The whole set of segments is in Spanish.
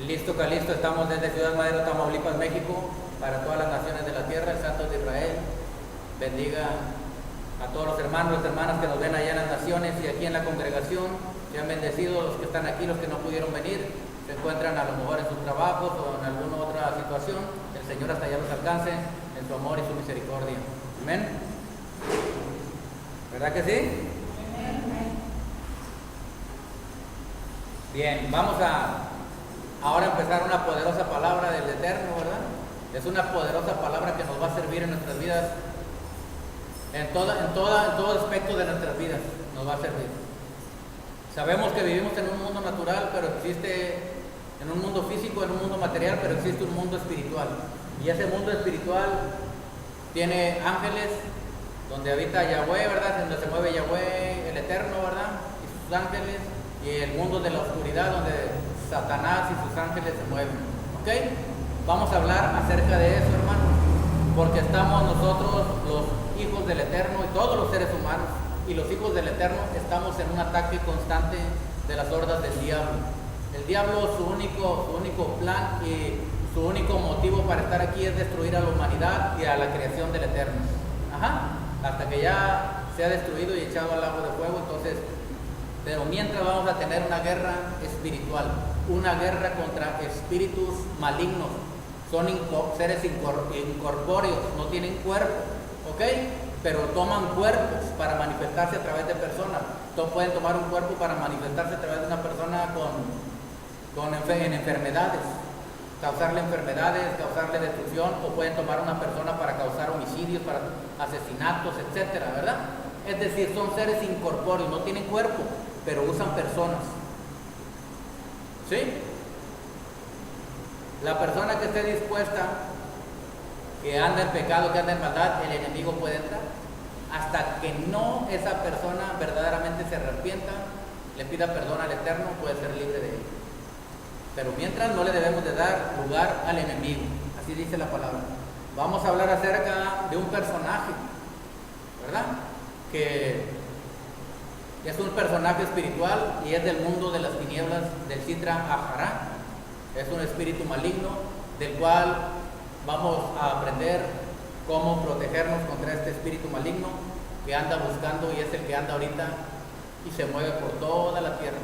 Listo, Calisto, estamos desde Ciudad Madero, Tamaulipas, México, para todas las naciones de la tierra, el Santo de Israel. Bendiga a todos los hermanos y hermanas que nos ven allá en las naciones y aquí en la congregación. Sean bendecidos los que están aquí, los que no pudieron venir, se encuentran a lo mejor en sus trabajos o en alguna otra situación. El Señor hasta allá los alcance en su amor y su misericordia. Amén. ¿Verdad que sí? Bien, vamos a ahora empezar una poderosa palabra del Eterno, ¿verdad? Es una poderosa palabra que nos va a servir en nuestras vidas, en todo aspecto de nuestras vidas nos va a servir. Sabemos que vivimos en un mundo natural, pero existe en un mundo físico, en un mundo material, pero existe un mundo espiritual. Y ese mundo espiritual tiene ángeles, donde habita Yahweh, ¿verdad? Donde se mueve Yahweh, el Eterno, ¿verdad? Y sus ángeles, y el mundo de la oscuridad, donde Satanás y sus ángeles se mueven. ¿Ok? Vamos a hablar acerca de eso, hermano, porque estamos nosotros, los hijos del Eterno, y todos los seres humanos, y los hijos del Eterno, estamos en un ataque constante de las hordas del diablo. El diablo, su único plan y su único motivo para estar aquí es destruir a la humanidad y a la creación del Eterno. Hasta que ya sea destruido y echado al lago de fuego. Entonces, pero mientras vamos a tener una guerra espiritual, una guerra contra espíritus malignos. Son seres incorpóreos, no tienen cuerpo, ¿ok? Pero toman cuerpos para manifestarse a través de personas. Pueden tomar un cuerpo para manifestarse a través de una persona en enfermedades, causarle enfermedades, causarle destrucción, o pueden tomar una persona para causar homicidios, para asesinatos, etcétera, ¿verdad? Es decir, son seres incorpóreos, no tienen cuerpo, pero usan personas. ¿Sí? La persona que esté dispuesta, que anda en pecado, que anda en maldad, el enemigo puede entrar. Hasta que no esa persona verdaderamente se arrepienta, le pida perdón al Eterno, puede ser libre de él. Pero mientras no le debemos de dar lugar al enemigo. Así dice la palabra. Vamos a hablar acerca de un personaje, ¿verdad? Que es un personaje espiritual y es del mundo de las tinieblas, del Sitra Ahará. Es un espíritu maligno del cual vamos a aprender cómo protegernos contra este espíritu maligno que anda buscando y es el que anda ahorita y se mueve por toda la tierra.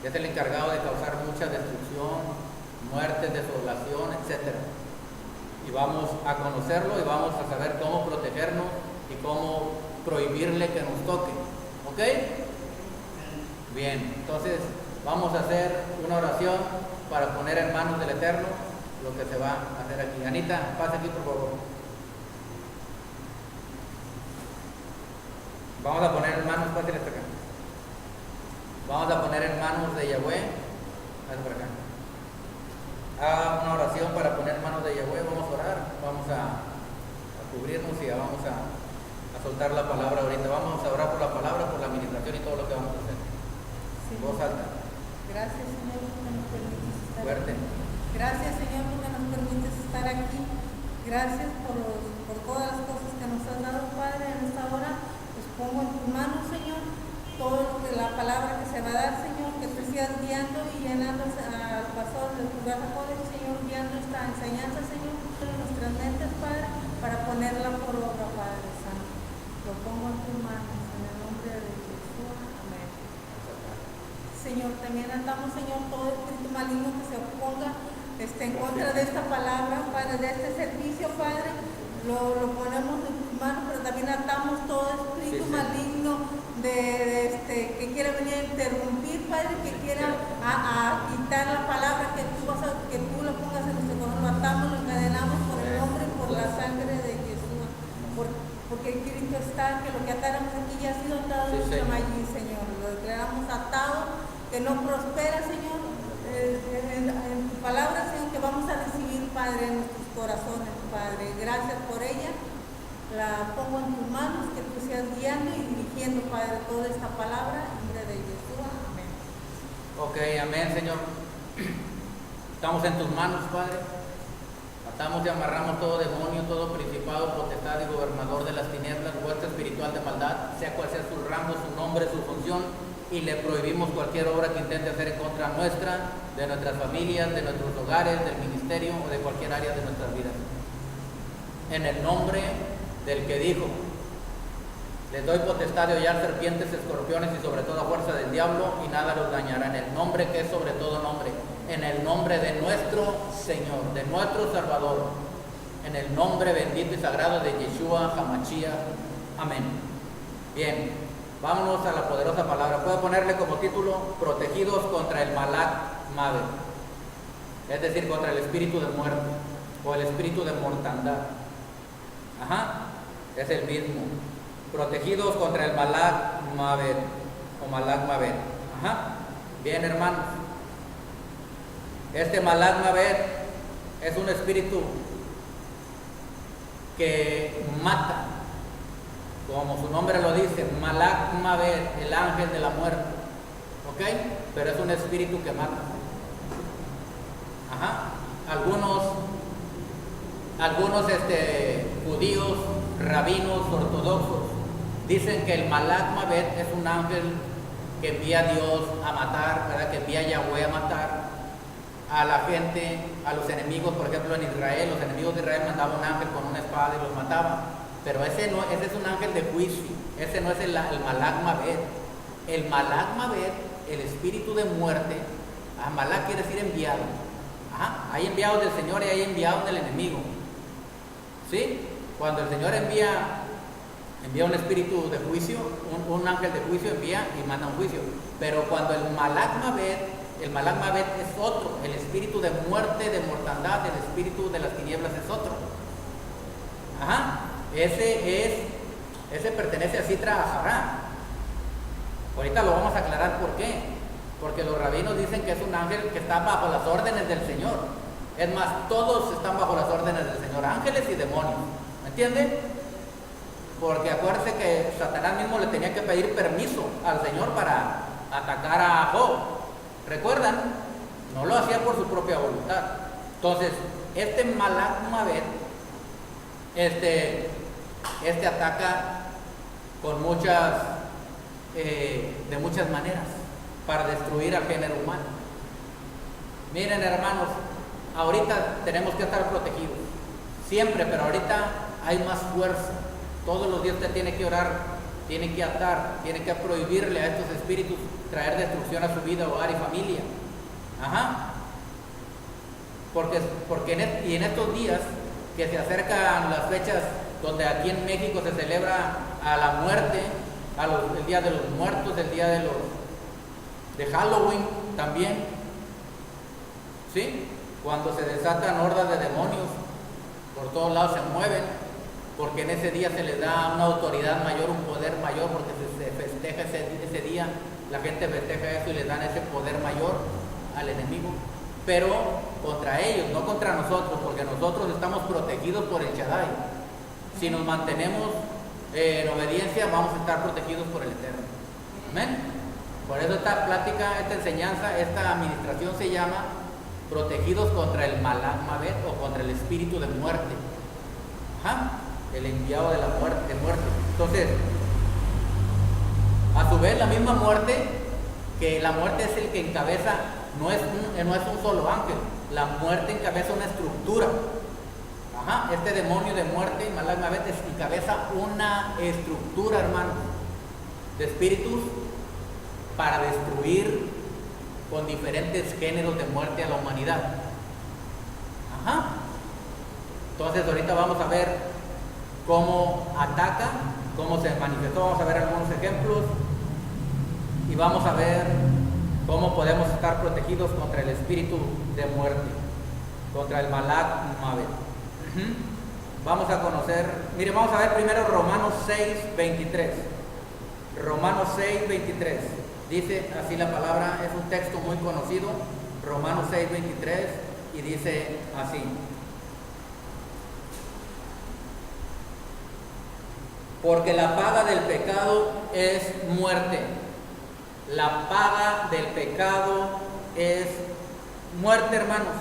Es el encargado de causar mucha destrucción, muerte, desolación, etc. Y vamos a conocerlo y vamos a saber cómo protegernos y cómo prohibirle que nos toque. ¿Ok? Bien, entonces vamos a hacer una oración para poner en manos del Eterno lo que se va a hacer aquí. Anita, pasa aquí por favor. Vamos a poner en manos, pásale hasta acá. Vamos a poner en manos de Yahweh. Haz por acá. Haga una oración para poner en manos de Yahweh. Vamos a orar, vamos a cubrirnos y vamos a soltar la palabra ahorita. Vamos a orar por la palabra, por la administración y todo lo que vamos a hacer. Sí. Voz alta. Gracias, Señor, porque nos permites estar Fuerte. aquí. Gracias, Señor, porque nos permites estar aquí. Gracias por todas las cosas que nos has dado, Padre, en esta hora. Los pongo en tus manos, Señor. Todo lo que la palabra que se va a dar, Señor, que tú sigas guiando y llenando al pastor del lugar de poder, Señor, guiando esta enseñanza, Señor, en nuestras mentes, Padre, para ponerla por obra, Padre Santo. Lo pongo en tus manos, en el nombre de Jesús. Amén. Señor, también andamos, Señor, todo espíritu maligno que se oponga en contra de esta palabra, Padre, de este servicio, Padre, lo ponemos en tus manos, pero también atamos todo espíritu maligno que quiera venir a interrumpir, Padre, que quiera a quitar la palabra que tú la pongas en nuestro corazón. Lo atamos, lo encadenamos por el nombre y por la sangre de Jesús. Porque el Cristo está, que lo que atáramos aquí ya ha sido atado allí, Señor. Lo declaramos atado, que no prospera, Señor, en tu palabra, Señor, que vamos a recibir, Padre, en nuestros corazones, Padre. Gracias por ella. La pongo en tus manos, que tú seas guiando y dirigiendo, Padre, toda esta palabra, en nombre de Jesús. Amén. Ok, amén, Señor. Estamos en tus manos, Padre. Atamos y amarramos todo demonio, todo principado, potestad y gobernador de las tinieblas, hueste espiritual de maldad, sea cual sea su rango, su nombre, su función, y le prohibimos cualquier obra que intente hacer en contra nuestra, de nuestras familias, de nuestros hogares, del ministerio o de cualquier área de nuestras vidas. En el nombre del que dijo: les doy potestad de hollar serpientes, escorpiones y sobre toda fuerza del diablo, y nada los dañará. En el nombre que es sobre todo nombre, en el nombre de nuestro Señor, de nuestro Salvador, en el nombre bendito y sagrado de Yeshua HaMashiach. Amén. Bien, vámonos a la poderosa palabra. Puedo ponerle como título: protegidos contra el Malak Mavet, es decir, contra el espíritu de muerte o el espíritu de mortandad. Es el mismo. Protegidos contra el Malak Mavet o Malak Mavet. Bien, hermanos, este Malak Mavet es un espíritu que mata, como su nombre lo dice, Malak Mavet, el ángel de la muerte, ¿ok? Pero es un espíritu que mata. Algunos judíos, rabinos ortodoxos dicen que el Malak Mavet es un ángel que envía a Dios a matar, ¿verdad? Que envía a Yahweh a matar a la gente, a los enemigos. Por ejemplo, en Israel, los enemigos de Israel mandaban un ángel con una espada y los mataba. Pero ese es un ángel de juicio, ese no es el Malak Mavet. El Malak Mavet, el espíritu de muerte, Malak quiere decir enviado. Hay enviados del Señor y hay enviados del enemigo. ¿Sí? Cuando el Señor envía un espíritu de juicio, un ángel de juicio envía y manda un juicio. Pero cuando el Malak Mavet es otro, el espíritu de muerte, de mortandad, el espíritu de las tinieblas es otro. Ese pertenece a Sitra Ahara. Ahorita lo vamos a aclarar por qué. Porque los rabinos dicen que es un ángel que está bajo las órdenes del Señor. Es más, todos están bajo las órdenes del Señor, ángeles y demonios. ¿Me entienden? Porque acuérdense que Satanás mismo le tenía que pedir permiso al Señor para atacar a Job. ¿Recuerdan? No lo hacía por su propia voluntad. Entonces, este Malak Mavet, ataca con de muchas maneras para destruir al género humano. Miren, hermanos, ahorita tenemos que estar protegidos, siempre, pero ahorita hay más fuerza. Todos los días usted tiene que orar, tiene que atar, tiene que prohibirle a estos espíritus traer destrucción a su vida, hogar y familia. Porque en estos días que se acercan las fechas donde aquí en México se celebra a la muerte, el Día de los Muertos, el Día de Halloween también, ¿sí? Cuando se desatan hordas de demonios, por todos lados se mueven, porque en ese día se les da una autoridad mayor, un poder mayor, porque se festeja ese día, la gente festeja eso y les dan ese poder mayor al enemigo, pero contra ellos, no contra nosotros, porque nosotros estamos protegidos por el Shaddai. Si nos mantenemos en obediencia, vamos a estar protegidos por el Eterno. Amén. Por eso esta plática, esta enseñanza, esta administración se llama protegidos contra el Malak Mavet o contra el espíritu de muerte. El enviado de la muerte, Entonces, a su vez, la misma muerte, que la muerte es el que encabeza, no es un solo ángel, la muerte encabeza una estructura. Este demonio de muerte, Malak Mavet, encabeza una estructura, hermanos, de espíritus para destruir con diferentes géneros de muerte a la humanidad. Entonces ahorita vamos a ver cómo ataca, cómo se manifestó, vamos a ver algunos ejemplos y vamos a ver cómo podemos estar protegidos contra el espíritu de muerte, contra el Malak Mavet. Vamos a conocer, vamos a ver primero Romanos 6:23. Romanos 6:23. Dice así la palabra, es un texto muy conocido, Romanos 6:23, y dice así: porque la paga del pecado es muerte. La paga del pecado es muerte, hermanos.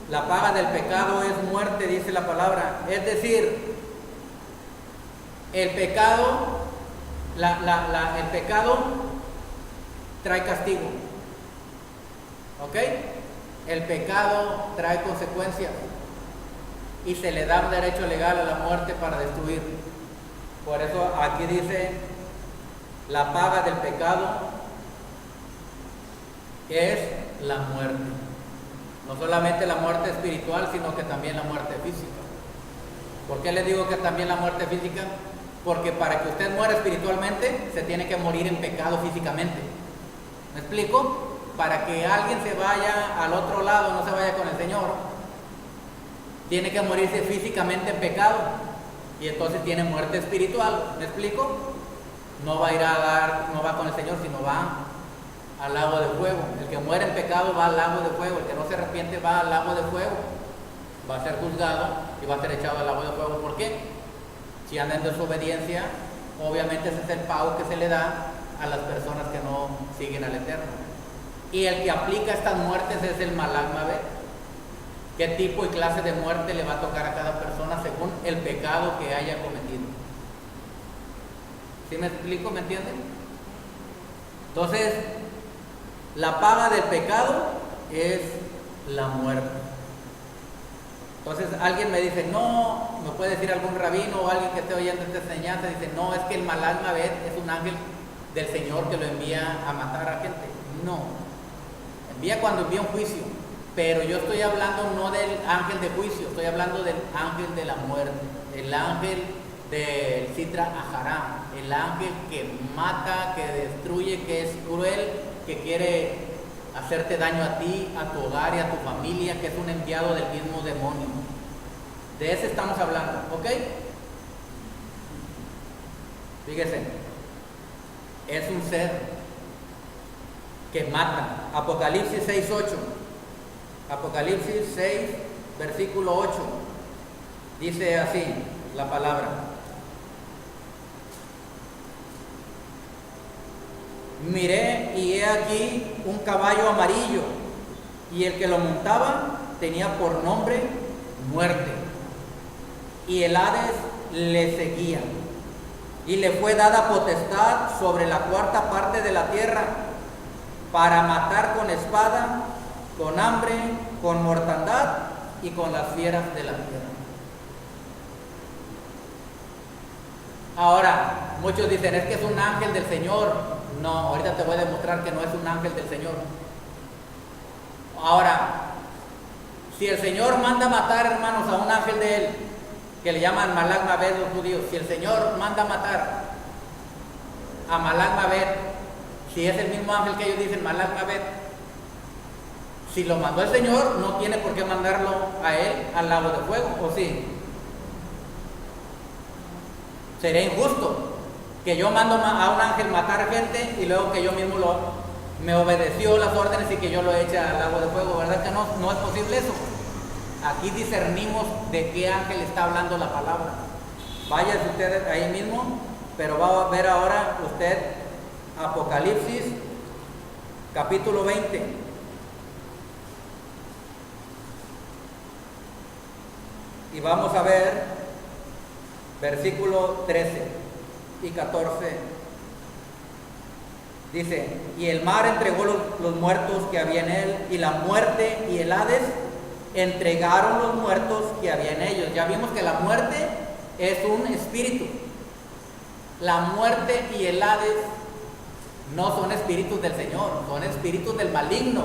La paga del pecado es muerte, dice la palabra. Es decir, el pecado el pecado trae castigo. ¿Ok? El pecado trae consecuencias y se le da un derecho legal a la muerte para destruir. Por eso aquí dice, la paga del pecado es la muerte. No solamente la muerte espiritual, sino que también la muerte física. ¿Por qué les digo que también la muerte física? Porque para que usted muera espiritualmente, se tiene que morir en pecado físicamente. ¿Me explico? Para que alguien se vaya al otro lado, no se vaya con el Señor, tiene que morirse físicamente en pecado. Y entonces tiene muerte espiritual. ¿Me explico? No va a ir no va con el Señor, sino va al lago de fuego. El que muere en pecado va al lago de fuego. El que no se arrepiente va al lago de fuego. Va a ser juzgado y va a ser echado al lago de fuego. ¿Por qué? Si anda en desobediencia, obviamente ese es el pago que se le da a las personas que no siguen al Eterno. Y el que aplica estas muertes es el Malach Mabed. ¿Qué tipo y clase de muerte le va a tocar a cada persona según el pecado que haya cometido? ¿Sí me explico? ¿Me entienden? Entonces, la paga del pecado es la muerte. Entonces alguien me dice, no, me puede decir algún rabino o alguien que esté oyendo esta enseñanza, dice, no, es que el Malach Mabed es un ángel del Señor que lo envía a matar a gente. No, envía cuando envía un juicio, pero yo estoy hablando no del ángel de juicio, estoy hablando del ángel de la muerte, el ángel del Sitra Aharam, el ángel que mata, que destruye, que es cruel, que quiere hacerte daño a ti, a tu hogar y a tu familia, que es un enviado del mismo demonio. De ese estamos hablando, ¿ok? Fíjese, es un ser que mata. Apocalipsis 6:8. Apocalipsis 6, versículo 8. Dice así la palabra. Miré y he aquí un caballo amarillo, y el que lo montaba tenía por nombre Muerte, y el Hades le seguía, y le fue dada potestad sobre la cuarta parte de la tierra, para matar con espada, con hambre, con mortandad y con las fieras de la tierra. Ahora, muchos dicen, es que es un ángel del Señor. No, ahorita te voy a demostrar que no es un ángel del Señor. Ahora, si el Señor manda matar, hermanos, a un ángel de él, que le llaman Malach Mabed los judíos, si el Señor manda matar a Malach Mabed, si es el mismo ángel que ellos dicen Malach Mabed, si lo mandó el Señor, no tiene por qué mandarlo a él al lago de fuego, ¿o sí? Sería injusto que yo mando a un ángel matar gente y luego que yo mismo me obedeció las órdenes y que yo lo eche al lago de fuego, ¿verdad que no es posible eso? Aquí discernimos de qué ángel está hablando la palabra. Váyase usted ahí mismo, pero va a ver ahora usted Apocalipsis capítulo 20. Y vamos a ver versículo 13 y 14. Dice, y el mar entregó los muertos que había en él, y la muerte y el Hades entregaron los muertos que había en ellos. Ya vimos que la muerte es un espíritu. La muerte y el Hades no son espíritus del Señor, son espíritus del maligno.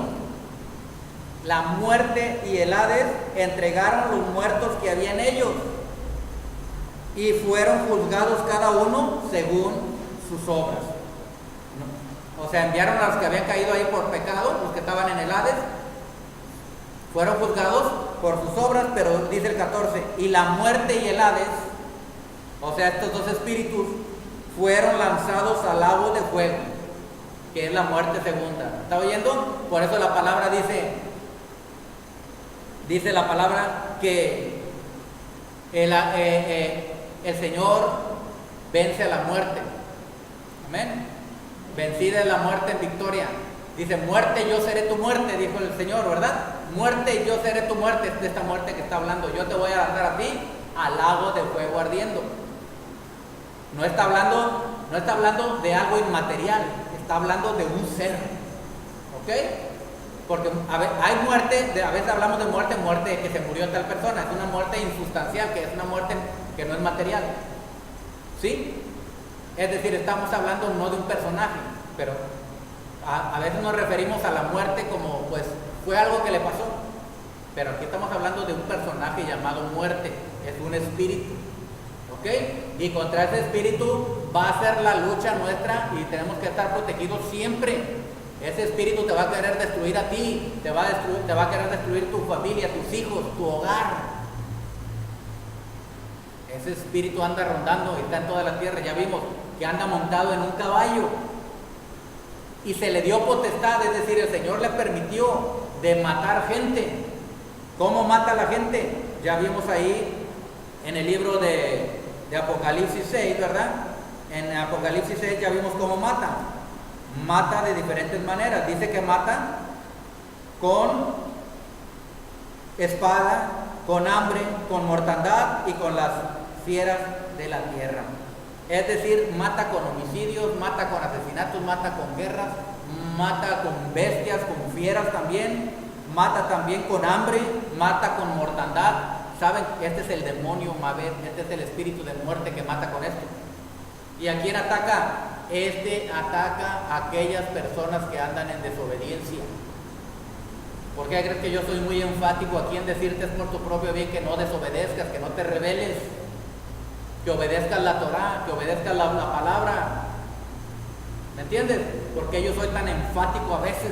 La muerte y el Hades entregaron los muertos que había en ellos, y fueron juzgados cada uno según sus obras. O sea, enviaron a los que habían caído ahí por pecado, los que estaban en el Hades, fueron juzgados por sus obras, pero dice el 14, y la muerte y el Hades, o sea, estos dos espíritus, fueron lanzados al lago de fuego, que es la muerte segunda. ¿Está oyendo? Por eso la palabra dice la palabra que el Señor vence a la muerte. Amén. Vencida es la muerte en victoria. Dice, muerte, yo seré tu muerte, dijo el Señor, ¿verdad? Muerte, yo seré tu muerte. Es de esta muerte que está hablando. Yo te voy a lanzar a ti al lago de fuego ardiendo. No está hablando de algo inmaterial, está hablando de un ser. ¿Ok? Porque hay muerte, a veces hablamos de muerte que se murió tal persona, es una muerte insustancial, que es una muerte que no es material. ¿Sí? Es decir, estamos hablando no de un personaje, pero a veces nos referimos a la muerte como pues fue algo que le pasó. Pero aquí estamos hablando de un personaje llamado muerte, es un espíritu. ¿Ok? Y contra ese espíritu va a ser la lucha nuestra y tenemos que estar protegidos siempre. Ese espíritu te va a querer destruir a ti, te va a querer destruir tu familia, tus hijos, tu hogar. Ese espíritu anda rondando y está en toda la tierra. Ya vimos que anda montado en un caballo y se le dio potestad, es decir, el Señor le permitió de matar gente. ¿Cómo mata a la gente? Ya vimos ahí en el libro de Apocalipsis 6, ¿verdad? En Apocalipsis 6 ya vimos cómo mata. Mata de diferentes maneras. Dice que mata con espada, con hambre, con mortandad y con las fieras de la tierra. Es decir, mata con homicidios, mata con asesinatos, mata con guerras, mata con bestias, con fieras también, mata también con hambre, mata con mortandad. ¿Saben? Este es el demonio Mabed, este es el espíritu de muerte que mata con esto. ¿Y a quién ataca? Este ataca a aquellas personas que andan en desobediencia. ¿Por qué crees que yo soy muy enfático aquí en decirte es por tu propio bien que no desobedezcas, que no te rebeles, que obedezcas la Torá, que obedezcas la palabra? ¿Me entiendes? Porque yo soy tan enfático a veces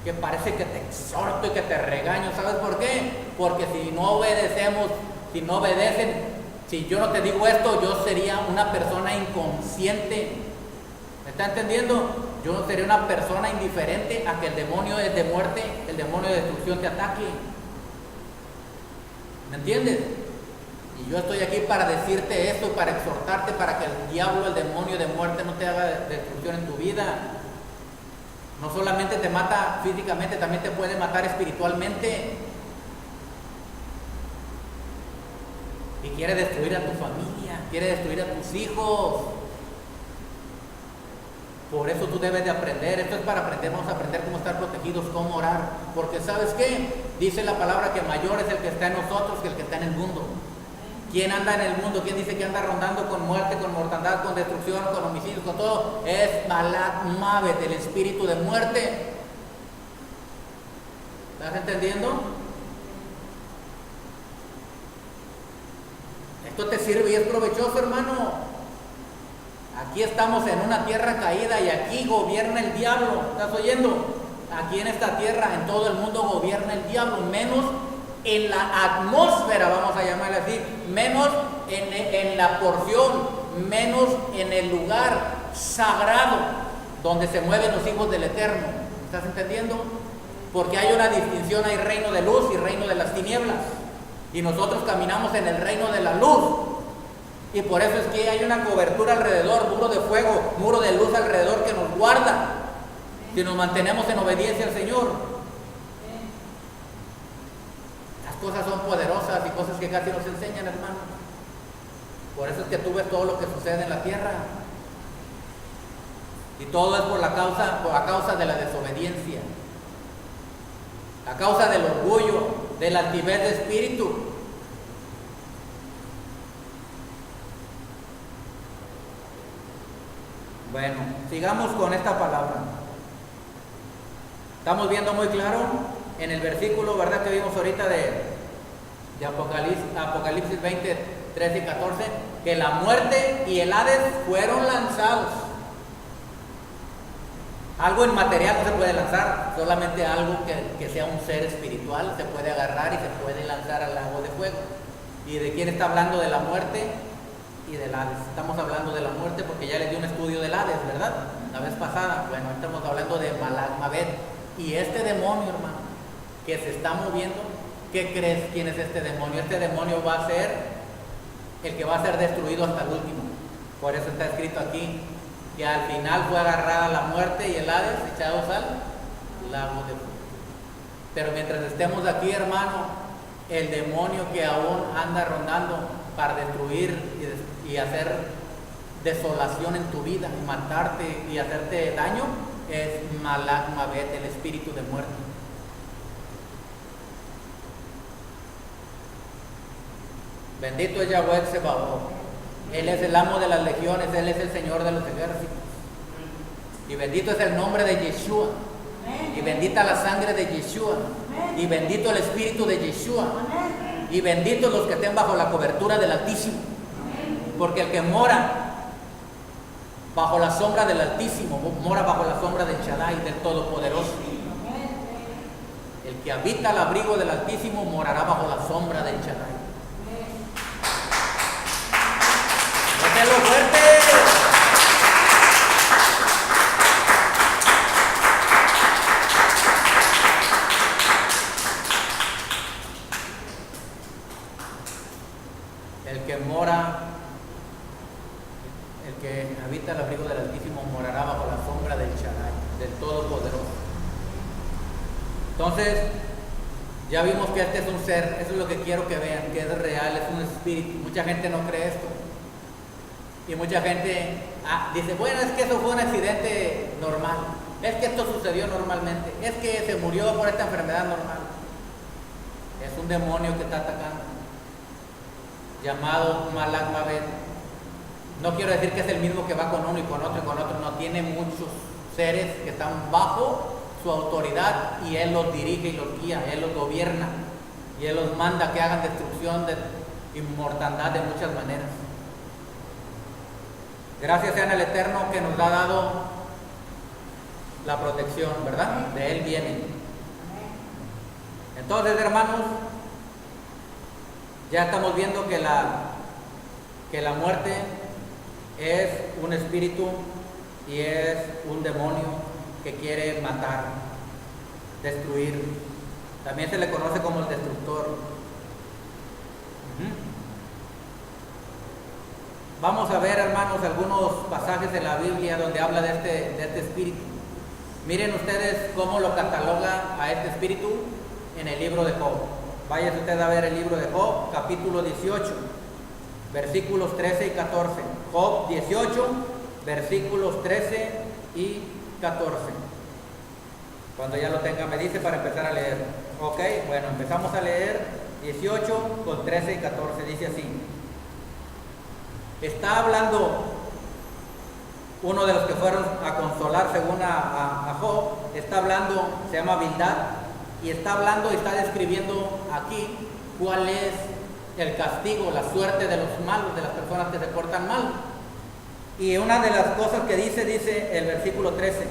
que parece que te exhorto y que te regaño. ¿Sabes por qué? Porque si no obedecemos, si no obedecen, si yo no te digo esto, yo sería una persona inconsciente. ¿Me está entendiendo? Yo sería una persona indiferente a que el demonio de muerte, el demonio de destrucción te ataque. ¿Me entiendes? Y yo estoy aquí para decirte esto, para exhortarte, para que el diablo, el demonio de muerte no te haga destrucción en tu vida. No solamente te mata físicamente, también te puede matar espiritualmente. Y quiere destruir a tu familia, quiere destruir a tus hijos. Por eso tú debes de aprender. Esto es para aprender. Vamos a aprender cómo estar protegidos, cómo orar. Porque ¿sabes qué? Dice la palabra que mayor es el que está en nosotros que el que está en el mundo. ¿Quién anda en el mundo? ¿Quién dice que anda rondando con muerte, con mortandad, con destrucción, con homicidios, con todo? Es Malak Mabed, el espíritu de muerte. ¿Estás entendiendo? Esto te sirve y es provechoso, hermano. Aquí estamos en una tierra caída y aquí gobierna el diablo. ¿Estás oyendo? Aquí en esta tierra, en todo el mundo gobierna el diablo, menos en la atmósfera, vamos a llamarla así, menos en la porción, menos en el lugar sagrado donde se mueven los hijos del Eterno. ¿Estás entendiendo? Porque hay una distinción, hay reino de luz y reino de las tinieblas. Y nosotros caminamos en el reino de la luz. Y por eso es que hay una cobertura alrededor, muro de fuego, muro de luz alrededor que nos guarda. Si nos mantenemos en obediencia al Señor. Las cosas son poderosas y cosas que casi nos enseñan, hermano. Por eso es que tú ves todo lo que sucede en la tierra. Y todo es por la causa de la desobediencia. La causa del orgullo, de la altivez de espíritu. Bueno, sigamos con esta palabra. Estamos viendo muy claro en el versículo, ¿verdad?, que vimos ahorita de Apocalipsis 20, 13 y 14, que la muerte y el Hades fueron lanzados. Algo inmaterial no se puede lanzar, solamente algo que sea un ser espiritual se puede agarrar y se puede lanzar al lago de fuego. ¿Y de quién está hablando? De la muerte y del Hades. Estamos hablando de la muerte porque ya les di un estudio del Hades, ¿verdad? La vez pasada. Bueno, estamos hablando de Malak Mabed. Y este demonio, hermano, que se está moviendo, ¿qué crees quién es este demonio? Este demonio va a ser el que va a ser destruido hasta el último. Por eso está escrito aquí que al final fue agarrada la muerte y el Hades echados al lago de fuego. Pero mientras estemos aquí, hermano, el demonio que aún anda rondando para destruir y hacer desolación en tu vida, matarte y hacerte daño, es Malak Mabet, el espíritu de muerte. Bendito es Yahweh Sebaot. Él es el amo de las legiones, Él es el Señor de los ejércitos. Y bendito es el nombre de Yeshua. Y bendita la sangre de Yeshua. Y bendito el espíritu de Yeshua. Y benditos los que estén bajo la cobertura del Altísimo. Porque el que mora bajo la sombra del Altísimo, mora bajo la sombra del Shaddai, del Todopoderoso. El que habita al abrigo del Altísimo morará bajo la sombra del Shaddai. ¡Déjelo fuerte! El que habita al abrigo del Altísimo morará bajo la sombra del Shaddai, del Todopoderoso. Entonces, ya vimos que este es un ser, eso es lo que quiero que vean, que es real, es un espíritu. Mucha gente no cree esto. Y mucha gente dice, bueno, es que eso fue un accidente normal, es que esto sucedió normalmente, es que se murió por esta enfermedad normal. Es un demonio que está atacando, llamado Malak Mabet. No quiero decir que es el mismo que va con uno y con otro, no, tiene muchos seres que están bajo su autoridad y Él los dirige y los guía, Él los gobierna y Él los manda que hagan destrucción y mortandad de muchas maneras. Gracias sean al Eterno que nos ha dado la protección, ¿verdad? De Él viene. Entonces, hermanos, ya estamos viendo que la muerte es un espíritu y es un demonio que quiere matar, destruir. También se le conoce como el destructor. Vamos a ver, hermanos, algunos pasajes en la Biblia donde habla de este espíritu. Miren ustedes cómo lo cataloga a este espíritu en el libro de Job. Vayan ustedes a ver el libro de Job, capítulo 18, versículos 13 y 14. Job 18, versículos 13 y 14. Cuando ya lo tenga me dice para empezar a leer. Ok, bueno, empezamos a leer 18 con 13 y 14. Dice así. Está hablando uno de los que fueron a consolar según a Job. Está hablando, se llama Bildad, y está describiendo aquí cuál es el castigo, la suerte de los malos, de las personas que se portan mal. Y una de las cosas que dice el versículo 13: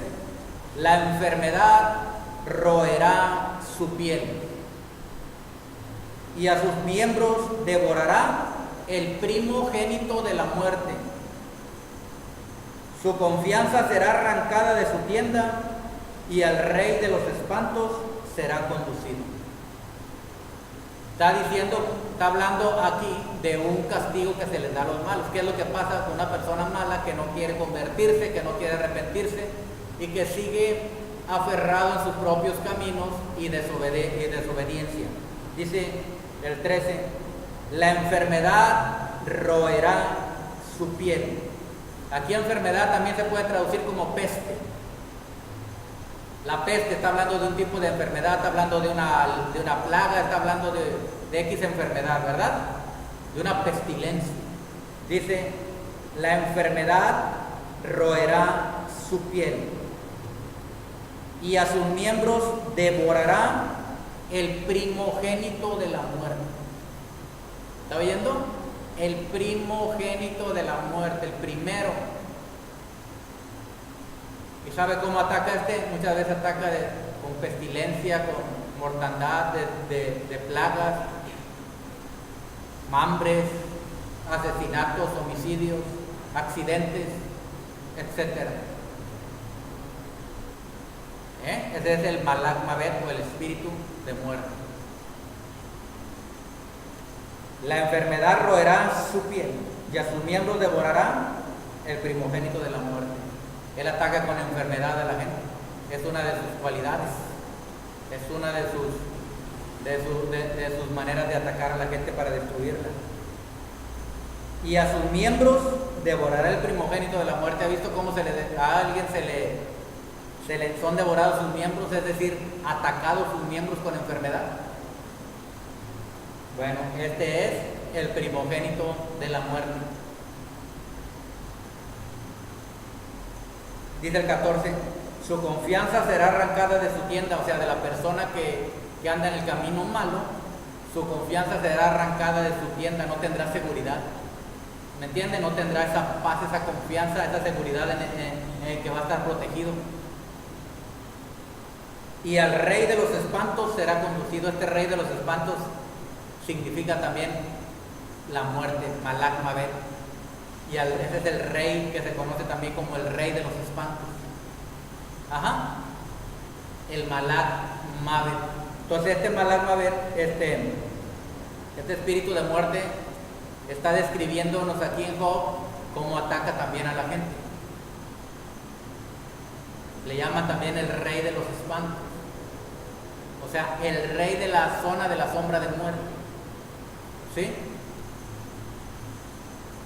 la enfermedad roerá su piel y a sus miembros devorará el primogénito de la muerte. Su confianza será arrancada de su tienda y el rey de los espantos será conducido. Está hablando aquí de un castigo que se les da a los malos. ¿Qué es lo que pasa con una persona mala que no quiere convertirse, que no quiere arrepentirse y que sigue aferrado en sus propios caminos y desobediencia? Dice el 13: la enfermedad roerá su piel. Aquí enfermedad también se puede traducir como peste. La peste está hablando de un tipo de enfermedad, está hablando de una plaga, está hablando de X enfermedad, ¿verdad? De una pestilencia. Dice, la enfermedad roerá su piel y a sus miembros devorará el primogénito de la muerte. ¿Está oyendo? El primogénito de la muerte, el primero. ¿Y sabe cómo ataca Muchas veces ataca con pestilencia, con mortandad de plagas, hambres, asesinatos, homicidios, accidentes, etc. Ese es el Malak Mabet, o el espíritu de muerte. La enfermedad roerá su piel y a sus miembros devorará el primogénito de la muerte. Él ataca con enfermedad a la gente. Es una de sus cualidades. Es una de sus maneras de atacar a la gente para destruirla. y a sus miembros devorará el primogénito de la muerte. ¿Ha visto cómo a alguien se le son devorados sus miembros? Es decir, atacados sus miembros con enfermedad. Bueno, este es el primogénito de la muerte. Dice el 14, su confianza será arrancada de su tienda, o sea, de la persona que anda en el camino malo, su confianza será arrancada de su tienda, no tendrá seguridad. ¿Me entiende? No tendrá esa paz, esa confianza, esa seguridad en el que va a estar protegido. Y al rey de los espantos será conducido. Este rey de los espantos significa también la muerte, Malak Mabed. Y ese es el rey que se conoce también como el rey de los espantos. Ajá. El Malak Mabed. Entonces este Malak Mabed, este espíritu de muerte, está describiéndonos aquí en Job cómo ataca también a la gente. Le llama también el rey de los espantos. O sea, el rey de la zona de la sombra de muerte. ¿Sí?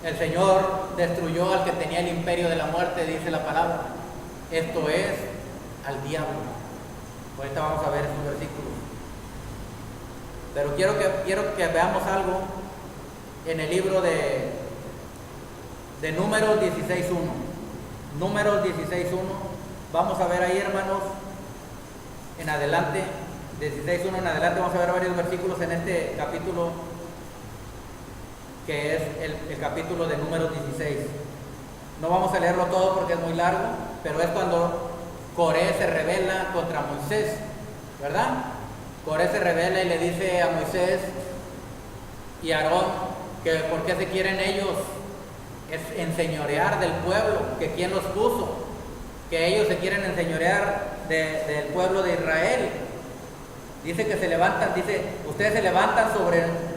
El Señor destruyó al que tenía el imperio de la muerte, dice la palabra. Esto es al diablo. Ahorita vamos a ver estos versículos. Pero quiero que veamos algo en el libro de Números 16.1. Números 16.1. Vamos a ver ahí, hermanos, en adelante, 16.1 en adelante, vamos a ver varios versículos en este capítulo, que es el capítulo de Números 16. No vamos a leerlo todo porque es muy largo, pero es cuando Coré se rebela contra Moisés, ¿verdad? Coré se rebela y le dice a Moisés y a Aarón que por qué se quieren ellos enseñorear del pueblo, que quién los puso, que ellos se quieren enseñorear del pueblo de Israel. Dice que se levantan, dice, ustedes se levantan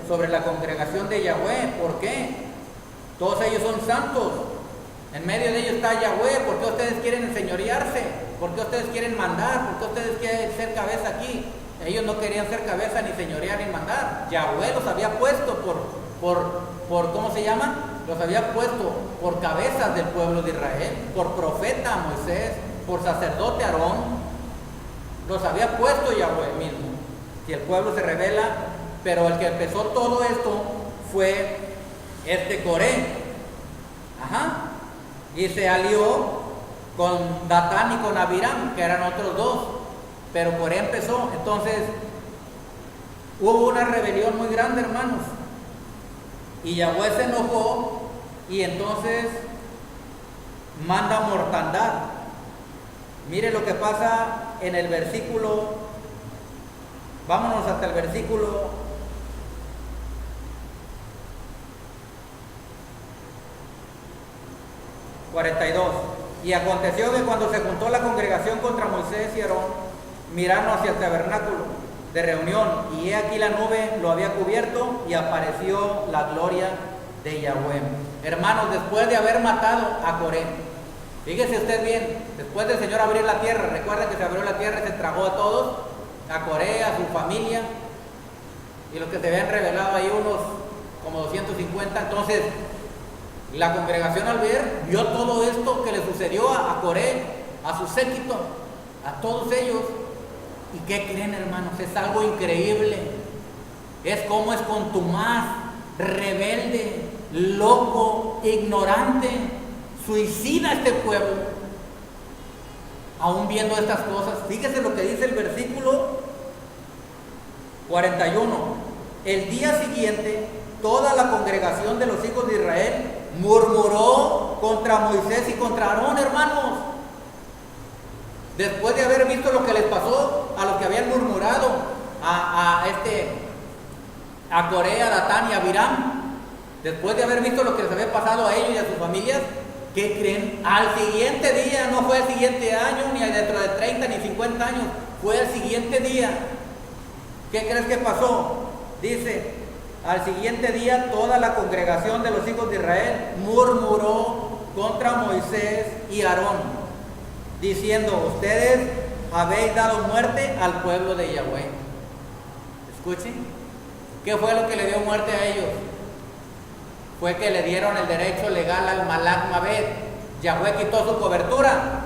sobre la congregación de Yahweh. ¿Por qué? Todos ellos son santos. En medio de ellos está Yahweh. ¿Por qué ustedes quieren enseñorearse? ¿Por qué ustedes quieren mandar? ¿Por qué ustedes quieren ser cabeza aquí? Ellos no querían ser cabeza, ni señorear, ni mandar. Yahweh los había puesto por ¿cómo se llama? Los había puesto por cabezas del pueblo de Israel, por profeta Moisés, por sacerdote Aarón. Los había puesto Yahweh mismo. Si el pueblo se rebela, pero el que empezó todo esto fue Coré. Ajá. Y se alió con Datán y con Abiram, que eran otros dos. Pero Coré empezó. Entonces hubo una rebelión muy grande, hermanos. Y Yahweh se enojó y entonces manda mortandad. Mire lo que pasa en el versículo, vámonos hasta el versículo 42. Y aconteció que cuando se juntó la congregación contra Moisés y Aarón, miraron hacia el tabernáculo de reunión, y he aquí la nube lo había cubierto y apareció la gloria de Yahweh. Hermanos, después de haber matado a Coré, fíjese usted bien, después del Señor abrir la tierra, recuerden que se abrió la tierra y se tragó a todos, a Coré, a su familia, y los que se habían revelado ahí, unos como 250. Entonces la congregación al ver, vio todo esto que le sucedió a Coré, a su séquito, a todos ellos. ¿Y qué creen, hermanos? Es algo increíble. Es como es contumaz, rebelde, loco, ignorante, suicida este pueblo. Aún viendo estas cosas, fíjese lo que dice el versículo 41. El día siguiente, toda la congregación de los hijos de Israel murmuró contra Moisés y contra Aarón, hermanos. Después de haber visto lo que les pasó a los que habían murmurado, a Coré, a Datán y a Abiram, después de haber visto lo que les había pasado a ellos y a sus familias, ¿qué creen? Al siguiente día, no fue el siguiente año, ni dentro de 30 ni 50 años, fue el siguiente día. ¿Qué crees que pasó? Dice, al siguiente día toda la congregación de los hijos de Israel murmuró contra Moisés y Aarón, diciendo, ustedes habéis dado muerte al pueblo de Yahweh. Escuchen, ¿qué fue lo que le dio muerte a ellos? fue que le dieron el derecho legal al Malak Mabed. Yahweh quitó su cobertura.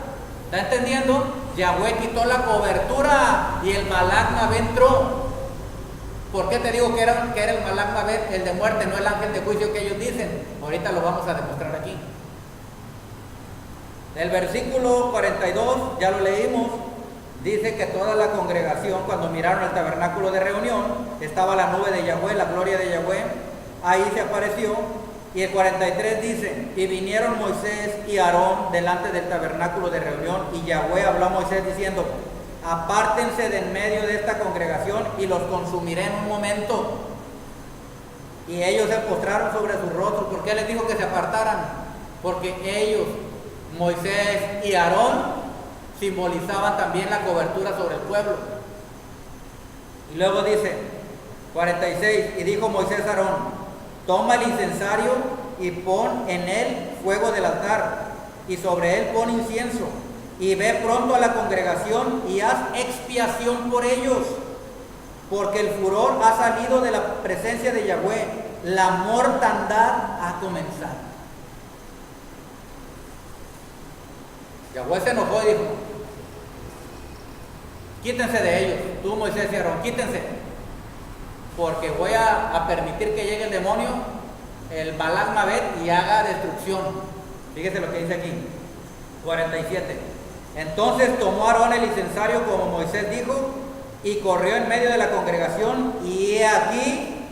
¿Está entendiendo? Yahweh quitó la cobertura y el Malak Mabed entró. ¿Por qué te digo que era el Malak Mabed, el de muerte, no el ángel de juicio que ellos dicen? Ahorita lo vamos a demostrar aquí. El versículo 42, ya lo leímos, dice que toda la congregación, cuando miraron el tabernáculo de reunión, estaba la nube de Yahweh, la gloria de Yahweh, ahí se apareció. Y el 43 dice, y vinieron Moisés y Aarón delante del tabernáculo de reunión, y Yahweh habló a Moisés diciendo, apártense de en medio de esta congregación y los consumiré en un momento. Y ellos se postraron sobre sus rostros. ¿Por qué les dijo que se apartaran? Porque ellos, Moisés y Aarón, simbolizaban también la cobertura sobre el pueblo. Y luego dice, 46, y dijo Moisés a Aarón, toma el incensario y pon en él fuego del altar, y sobre él pon incienso, y ve pronto a la congregación y haz expiación por ellos, porque el furor ha salido de la presencia de Yahweh, la mortandad ha comenzado. Yahweh se enojó y dijo, quítense de ellos, tú Moisés y Aarón, quítense, porque voy a permitir que llegue el demonio, el Malak Mabed, y haga destrucción. Fíjese lo que dice aquí, 47. Entonces tomó Aarón el incensario como Moisés dijo, y corrió en medio de la congregación, y he aquí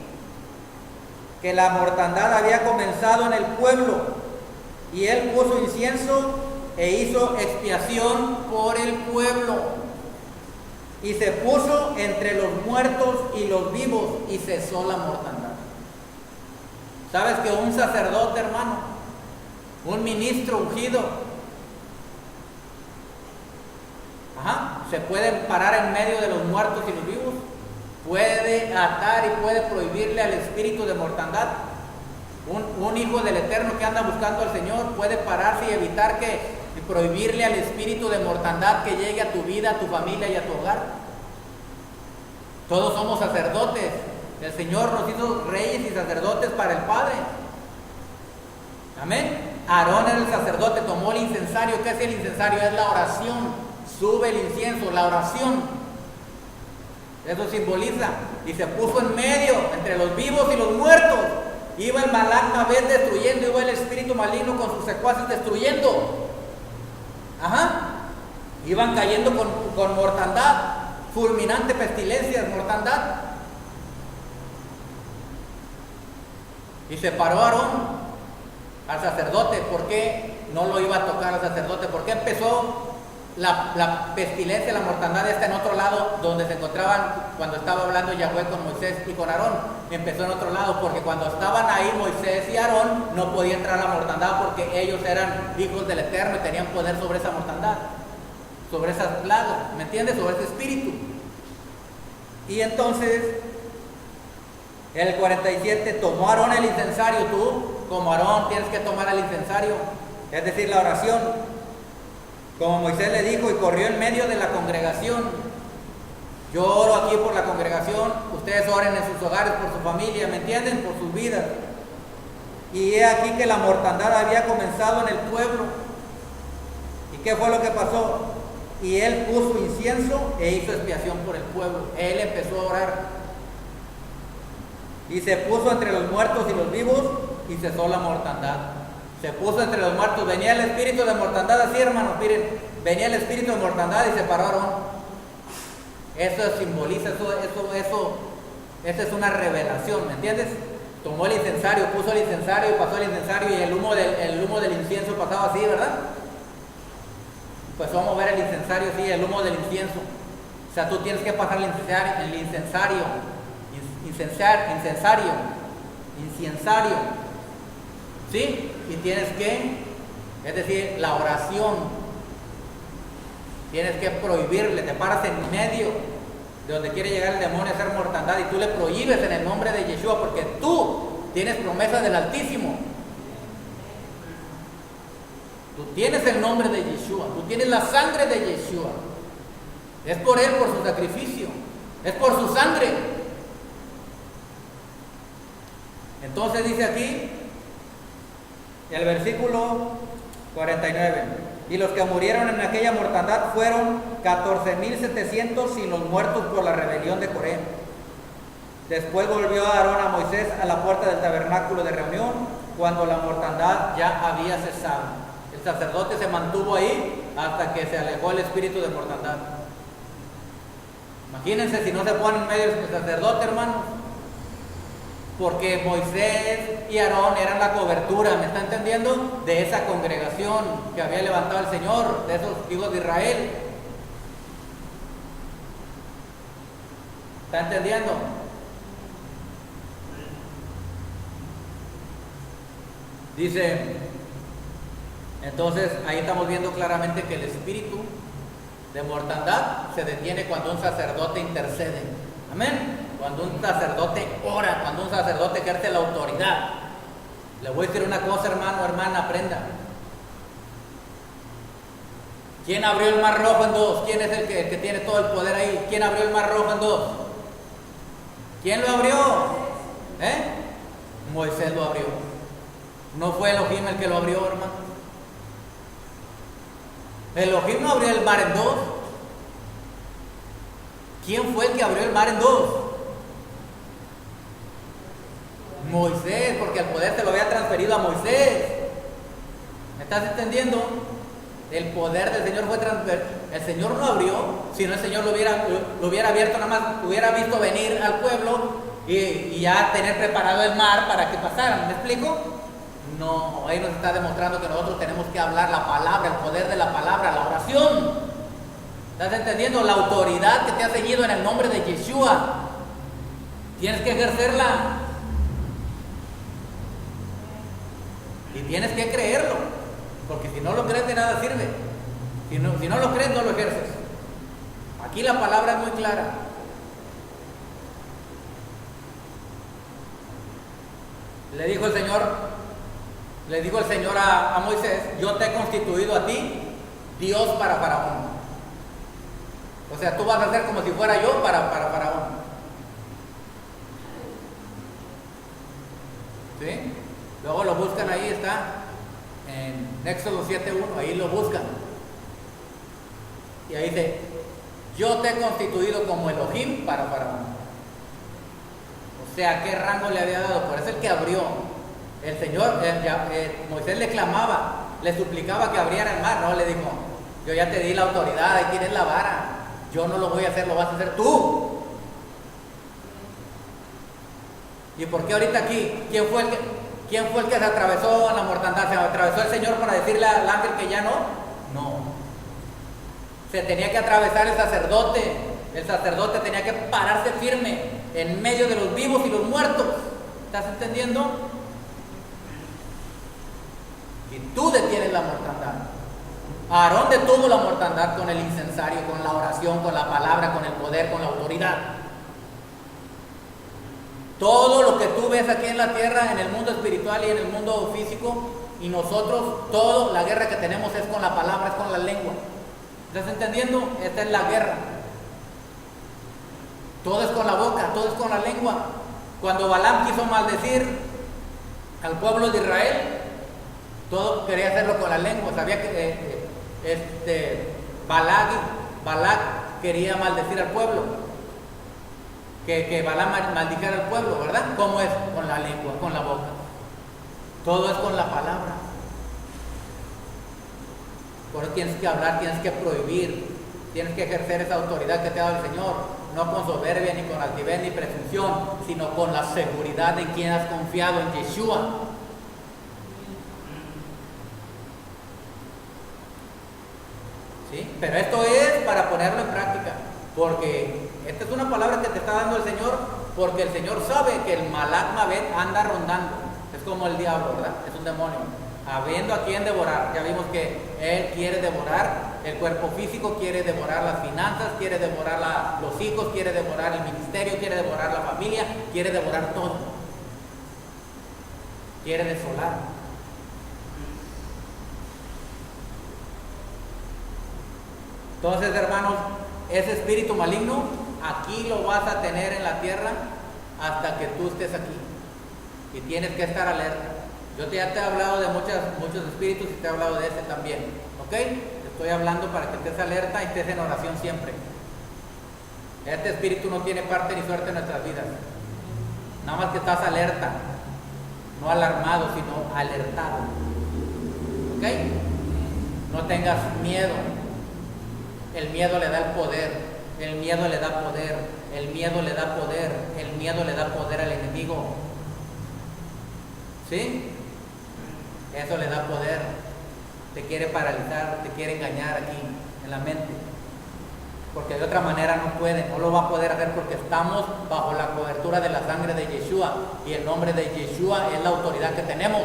que la mortandad había comenzado en el pueblo, y él puso incienso e hizo expiación por el pueblo. Y se puso entre los muertos y los vivos, y cesó la mortandad. ¿Sabes que un sacerdote, hermano, un ministro ungido, se puede parar en medio de los muertos y los vivos? Puede atar y puede prohibirle al espíritu de mortandad. Un hijo del Eterno que anda buscando al Señor puede pararse y evitar y prohibirle al espíritu de mortandad que llegue a tu vida, a tu familia y a tu hogar. Todos somos sacerdotes. El Señor nos hizo reyes y sacerdotes para el Padre. Amén. Aarón era el sacerdote, tomó el incensario. ¿Qué es el incensario? Es la oración. Sube el incienso, la oración. Eso simboliza. Y se puso en medio, entre los vivos y los muertos. Iba el Malak Mabed destruyendo, iba el espíritu maligno con sus secuaces destruyendo. Iban cayendo con mortandad, fulminante pestilencias, mortandad. Y se paró Aarón al sacerdote. ¿Por qué no lo iba a tocar al sacerdote? ¿Por qué empezó la pestilencia, la mortandad está en otro lado donde se encontraban cuando estaba hablando Yahweh con Moisés y con Aarón? Empezó en otro lado porque cuando estaban ahí Moisés y Aarón no podía entrar la mortandad porque ellos eran hijos del Eterno y tenían poder sobre esa mortandad, sobre esas plagas, ¿me entiendes? Sobre ese espíritu. Y entonces el 47, tomó Aarón el incensario. Tú como Aarón tienes que tomar el incensario, es decir, la oración, como Moisés le dijo, y corrió en medio de la congregación. Yo oro aquí por la congregación, ustedes oren en sus hogares por su familia, ¿me entienden? Por sus vidas. Y he aquí que la mortandad había comenzado en el pueblo. ¿Y qué fue lo que pasó? Y él puso incienso e hizo expiación por el pueblo. Él empezó a orar. Y se puso entre los muertos y los vivos, y cesó la mortandad. Se puso entre los muertos. Venía el espíritu de mortandad, así, hermanos, miren, venía el espíritu de mortandad y se pararon. Eso simboliza, esa es una revelación, ¿me entiendes? Tomó el incensario, puso el incensario y pasó el incensario, y el humo del incienso pasaba así, ¿verdad? Pues vamos a ver el incensario, sí, el humo del incienso. O sea, tú tienes que pasar el incensario, ¿sí? Y tienes que, es decir, la oración, tienes que prohibirle, te paras en medio de donde quiere llegar el demonio a hacer mortandad y tú le prohíbes en el nombre de Yeshua, porque tú tienes promesas del Altísimo. Tú tienes el nombre de Yeshua, tú tienes la sangre de Yeshua. Es por él, por su sacrificio, es por su sangre. Entonces dice aquí El versículo 49. Y los que murieron en aquella mortandad fueron 14,700 sin los muertos por la rebelión de Coré. Después volvió Aarón a Moisés a la puerta del tabernáculo de reunión cuando la mortandad ya había cesado. El sacerdote se mantuvo ahí hasta que se alejó el espíritu de mortandad. Imagínense si no se pone en medio del sacerdote, hermanos. Porque Moisés y Aarón eran la cobertura, ¿me está entendiendo? De esa congregación que había levantado el Señor, de esos hijos de Israel. ¿Está entendiendo? Dice, entonces ahí estamos viendo claramente que el espíritu de mortandad se detiene cuando un sacerdote intercede. Amén. Cuando un sacerdote ora, cuando un sacerdote ejerce la autoridad. Le voy a decir una cosa, hermano, hermana, aprenda. ¿Quién abrió el mar rojo en dos? ¿Quién es el que tiene todo el poder ahí? ¿Quién abrió el mar rojo en dos? ¿Quién lo abrió? Moisés lo abrió. No fue Elohim el que lo abrió, hermano. Elohim no abrió el mar en dos. ¿Quién fue el que abrió el mar en dos? Moisés, porque el poder se lo había transferido a Moisés. ¿Me estás entendiendo? El poder del Señor fue transferido. El Señor no abrió, si no el Señor lo hubiera abierto, nada más hubiera visto venir al pueblo y ya tener preparado el mar para que pasaran. ¿Me explico? No, ahí nos está demostrando que nosotros tenemos que hablar la palabra, el poder de la palabra, la oración. ¿Estás entendiendo? La autoridad que te ha ceñido en el nombre de Yeshua. Tienes que ejercerla. Y tienes que creerlo. Porque si no lo crees, de nada sirve. Si no lo crees, no lo ejerces. Aquí la palabra es muy clara. Le dijo el Señor a Moisés: yo te he constituido a ti Dios para Faraón. O sea, tú vas a ser como si fuera yo para Faraón. ¿Sí? Luego lo buscan, ahí está, en Éxodo 7:1, ahí lo buscan. Y ahí dice: yo te he constituido como Elohim para Faraón. O sea, ¿qué rango le había dado? Por eso el que abrió. El Señor, Moisés le clamaba, le suplicaba que abriera el mar. No, le dijo: yo ya te di la autoridad, ahí tienes la vara. Yo no lo voy a hacer, lo vas a hacer tú. ¿Y por qué ahorita aquí? ¿Quién fue el que se atravesó en la mortandad? ¿Se atravesó el Señor para decirle al ángel que ya no? No. Se tenía que atravesar el sacerdote. El sacerdote tenía que pararse firme en medio de los vivos y los muertos. ¿Estás entendiendo? Y tú detienes la mortandad. Aarón detuvo la mortandad con el incensario, con la oración, con la palabra, con el poder, con la autoridad. Todo lo que tú ves aquí en la tierra, en el mundo espiritual y en el mundo físico, y nosotros, toda la guerra que tenemos es con la palabra, es con la lengua. ¿Estás entendiendo? Esta es la guerra. Todo es con la boca, todo es con la lengua. Cuando Balaam quiso maldecir al pueblo de Israel, todo quería hacerlo con la lengua. Sabía que Balac quería maldecir al pueblo, que Balaam maldijera al pueblo, ¿verdad? ¿Cómo es? Con la lengua, con la boca. Todo es con la palabra. Por eso tienes que hablar, tienes que prohibir, tienes que ejercer esa autoridad que te ha dado el Señor, no con soberbia, ni con altivez, ni presunción, sino con la seguridad de quien has confiado, en Yeshua. ¿Sí? Pero esto es para ponerlo en práctica, porque esta es una palabra que te está dando el Señor, porque el Señor sabe que el Malach Mabet anda rondando. Es como el diablo, ¿verdad? Es un demonio, habiendo a quien devorar. Ya vimos que él quiere devorar el cuerpo físico, quiere devorar las finanzas, quiere devorar los hijos, quiere devorar el ministerio, quiere devorar la familia, quiere devorar todo. Quiere desolar. Entonces, hermanos, ese espíritu maligno aquí lo vas a tener en la tierra hasta que tú estés aquí. Y tienes que estar alerta. Ya te he hablado de muchos espíritus y te he hablado de este también, ¿ok? Te estoy hablando para que estés alerta y estés en oración siempre. Este espíritu no tiene parte ni suerte en nuestras vidas. Nada más que estás alerta, no alarmado, sino alertado, ¿ok? No tengas miedo. El miedo le da el poder, el miedo le da poder, el miedo le da poder, el miedo le da poder al enemigo. ¿Sí? Eso le da poder. Te quiere paralizar, te quiere engañar aquí en la mente. Porque de otra manera no puede, no lo va a poder hacer porque estamos bajo la cobertura de la sangre de Yeshua. Y el nombre de Yeshua es la autoridad que tenemos.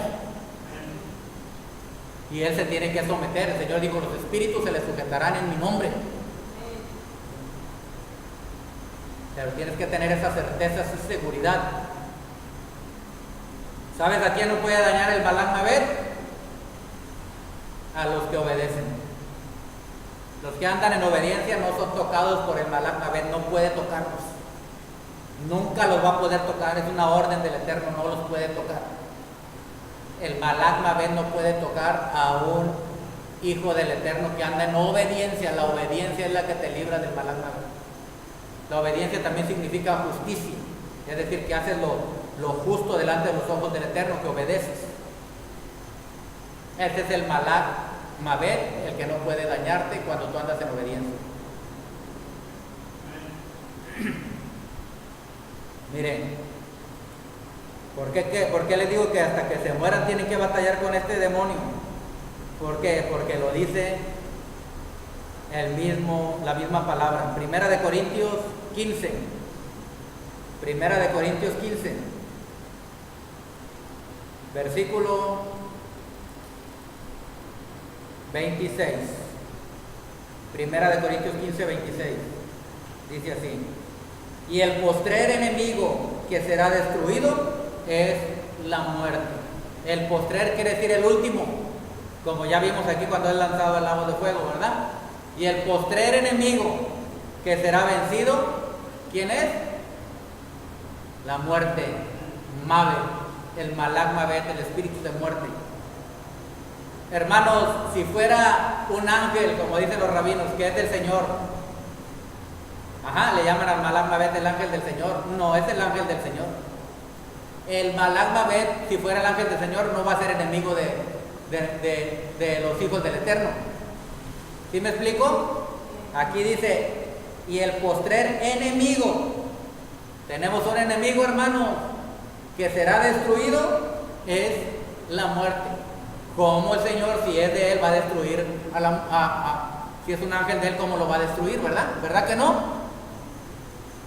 Y Él se tiene que someter. El Señor dijo, los espíritus se les sujetarán en mi nombre. Pero tienes que tener esa certeza, esa seguridad. ¿Sabes a quién no puede dañar el Balak Mabed? A los que obedecen. Los que andan en obediencia no son tocados por el Balak Mabed, no puede tocarlos. Nunca los va a poder tocar, es una orden del Eterno, no los puede tocar. El Balak Mabed no puede tocar a un hijo del Eterno que anda en obediencia. La obediencia es la que te libra del Balak Mabed. La obediencia también significa justicia, es decir, que haces lo justo delante de los ojos del Eterno, que obedeces. Este es el Balak Mabed, el que no puede dañarte cuando tú andas en obediencia. Miren, ¿por qué les digo que hasta que se mueran tienen que batallar con este demonio? ¿Por qué? Porque lo dice la misma palabra. Primera de Corintios 15. Primera de Corintios 15. Versículo 26. Primera de Corintios 15, 26. Dice así: y el postrer enemigo que será destruido es la muerte. El postrer quiere decir el último, como ya vimos aquí cuando es lanzado al lago de fuego, ¿verdad? Y el postrer enemigo que será vencido, ¿quién es? La muerte, Mabed, el Balak Mabed, el espíritu de muerte. Hermanos, si fuera un ángel, como dicen los rabinos, que es del Señor, le llaman al Balak Mabed el ángel del Señor. No, es el ángel del Señor. El Balak Mabed, si fuera el ángel del Señor, no va a ser enemigo de los hijos del Eterno. ¿Sí me explico? Aquí dice, y el postrer enemigo. Tenemos un enemigo, hermanos, que será destruido, es la muerte. ¿Cómo el Señor, si es de Él, va a destruir si es un ángel de Él, cómo lo va a destruir, verdad? ¿Verdad que no?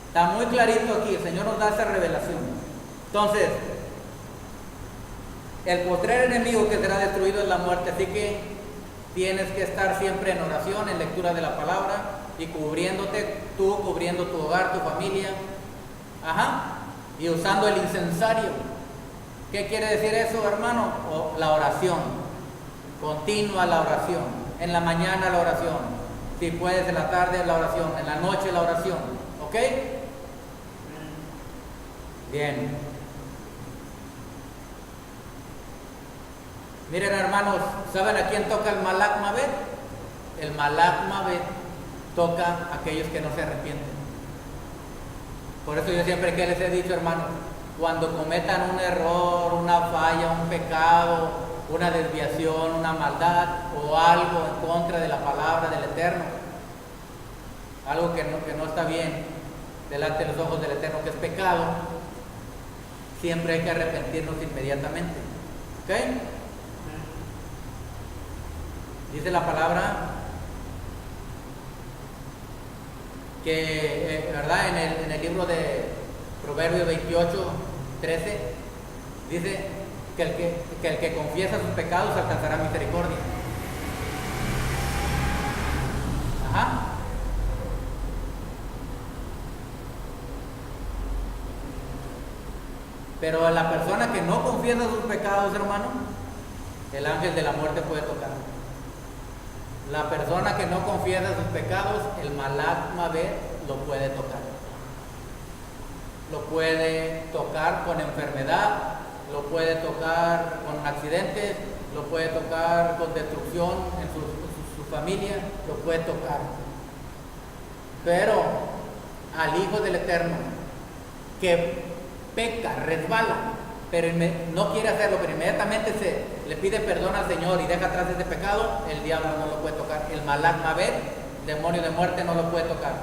Está muy clarito aquí, el Señor nos da esa revelación. Entonces, el postrer enemigo que será destruido es la muerte, así que tienes que estar siempre en oración, en lectura de la palabra y cubriéndote, tú cubriendo tu hogar, tu familia, y usando el incensario. ¿Qué quiere decir eso, hermano? La oración, continua la oración, en la mañana la oración, si puedes en la tarde la oración, en la noche la oración, ¿ok? Bien. Miren, hermanos, ¿saben a quién toca el Balak Mabed? El Balak Mabed toca a aquellos que no se arrepienten. Por eso yo siempre que les he dicho, hermanos, cuando cometan un error, una falla, un pecado, una desviación, una maldad o algo en contra de la palabra del Eterno, algo que no está bien delante de los ojos del Eterno, que es pecado, siempre hay que arrepentirnos inmediatamente. ¿Ok? Dice la palabra que, ¿verdad? En el libro de Proverbios 28, 13, dice que el que confiesa sus pecados alcanzará misericordia. Pero a la persona que no confiesa sus pecados, hermano, el ángel de la muerte puede tocar. La persona que no confiesa sus pecados, el Balak Mabed lo puede tocar. Lo puede tocar con enfermedad, lo puede tocar con accidentes, lo puede tocar con destrucción en su familia, lo puede tocar. Pero al Hijo del Eterno, que peca, resbala, pero no quiere hacerlo, pero inmediatamente le pide perdón al Señor y deja atrás ese pecado, el diablo no lo puede tocar. El Malak Mabed, demonio de muerte, no lo puede tocar.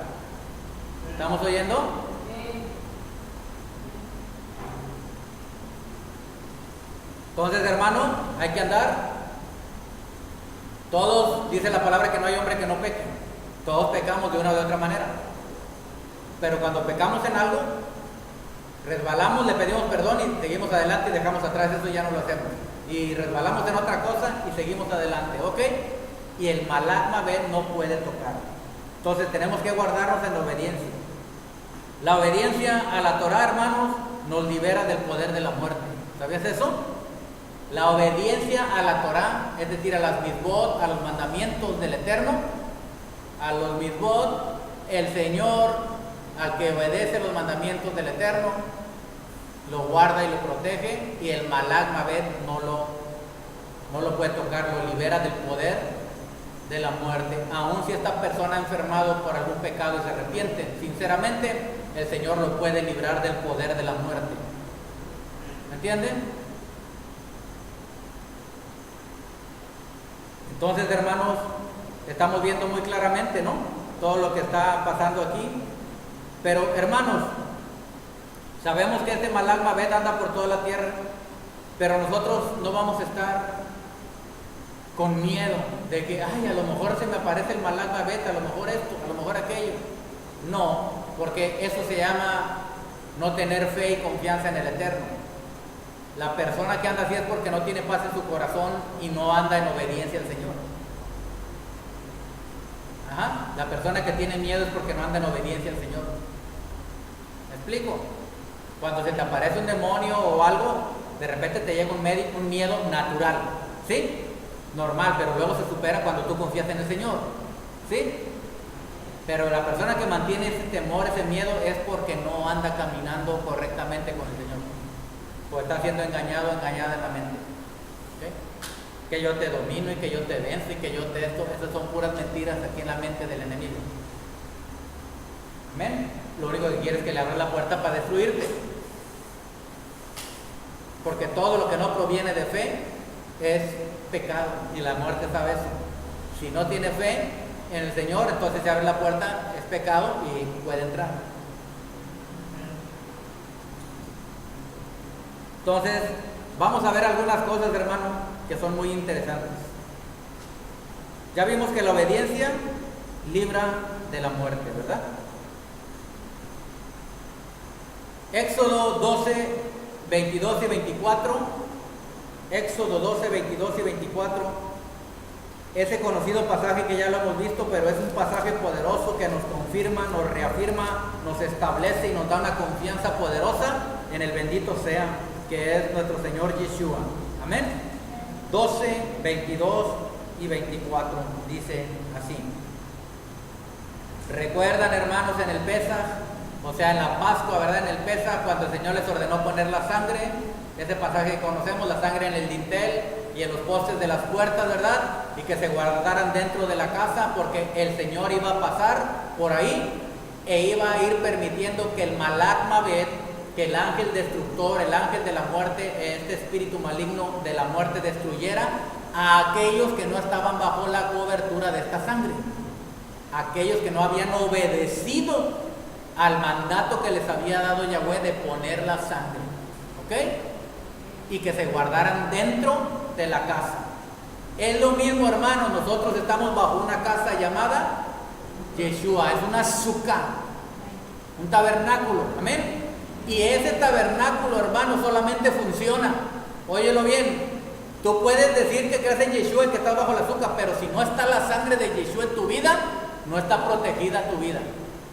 ¿Estamos oyendo? Entonces, hermano, hay que andar. Todos, dice la palabra que no hay hombre que no peque. Todos pecamos de una u otra manera. Pero cuando pecamos en algo, resbalamos, le pedimos perdón y seguimos adelante y dejamos atrás eso y ya no lo hacemos. Y resbalamos en otra cosa y seguimos adelante, ¿ok? Y el Malak Mabed no puede tocar. Entonces tenemos que guardarnos en la obediencia. La obediencia a la Torah, hermanos, nos libera del poder de la muerte. ¿Sabías eso? La obediencia a la Torah, es decir, a las mitzvot, a los mandamientos del Eterno, a los mitzvot, el Señor, al que obedece los mandamientos del Eterno, lo guarda y lo protege, y el Malak Mabed no lo puede tocar, lo libera del poder de la muerte. Aun si esta persona ha enfermado por algún pecado y se arrepiente, sinceramente, el Señor lo puede librar del poder de la muerte. ¿Me entienden? Entonces, hermanos, estamos viendo muy claramente, ¿no?, todo lo que está pasando aquí. Pero, hermanos, sabemos que este Malak Mabed anda por toda la tierra, pero nosotros no vamos a estar con miedo de que, ay, a lo mejor se me aparece el Malak Mabed, a lo mejor esto, a lo mejor aquello. No, porque eso se llama no tener fe y confianza en el Eterno. La persona que anda así es porque no tiene paz en su corazón y no anda en obediencia al Señor. Ajá, la persona que tiene miedo es porque no anda en obediencia al Señor. ¿Me explico? Cuando se te aparece un demonio o algo, de repente te llega un miedo natural, ¿sí? Normal, pero luego se supera cuando tú confías en el Señor, ¿sí? Pero la persona que mantiene ese temor, ese miedo, es porque no anda caminando correctamente con el Señor. Pues está siendo engañado o engañada en la mente. ¿Okay? Que yo te domino y que yo te venzo y que yo te esto, esas son puras mentiras aquí en la mente del enemigo. Amén. Lo único que quiere es que le abra la puerta para destruirte. Porque todo lo que no proviene de fe es pecado y la muerte sabe eso. Si no tiene fe en el Señor, entonces se abre la puerta, es pecado y puede entrar. Entonces, vamos a ver algunas cosas, hermano, que son muy interesantes. Ya vimos que la obediencia libra de la muerte, ¿verdad? Éxodo 12, 22 y 24. Éxodo 12, 22 y 24. Ese conocido pasaje que ya lo hemos visto, pero es un pasaje poderoso que nos confirma, nos reafirma, nos establece y nos da una confianza poderosa en el bendito sea, que es nuestro Señor Yeshua. Amén. 12, 22 y 24 dice así. Recuerdan, hermanos, en el Pesaj, o sea, en la Pascua, ¿verdad? En el Pesaj, cuando el Señor les ordenó poner la sangre, ese pasaje que conocemos, la sangre en el dintel y en los postes de las puertas, ¿verdad? Y que se guardaran dentro de la casa, porque el Señor iba a pasar por ahí e iba a ir permitiendo que el Malak Mabed, que el ángel destructor, el ángel de la muerte, este espíritu maligno de la muerte, destruyera a aquellos que no estaban bajo la cobertura de esta sangre, aquellos que no habían obedecido al mandato que les había dado Yahweh de poner la sangre, ¿ok? Y que se guardaran dentro de la casa. Es lo mismo, hermanos, nosotros estamos bajo una casa llamada Yeshua, es una sukkah, un tabernáculo, amén. Y ese tabernáculo, hermano, solamente funciona. Óyelo bien. Tú puedes decir que crees en Yeshua y que estás bajo la azúcar, pero si no está la sangre de Yeshua en tu vida, no está protegida tu vida.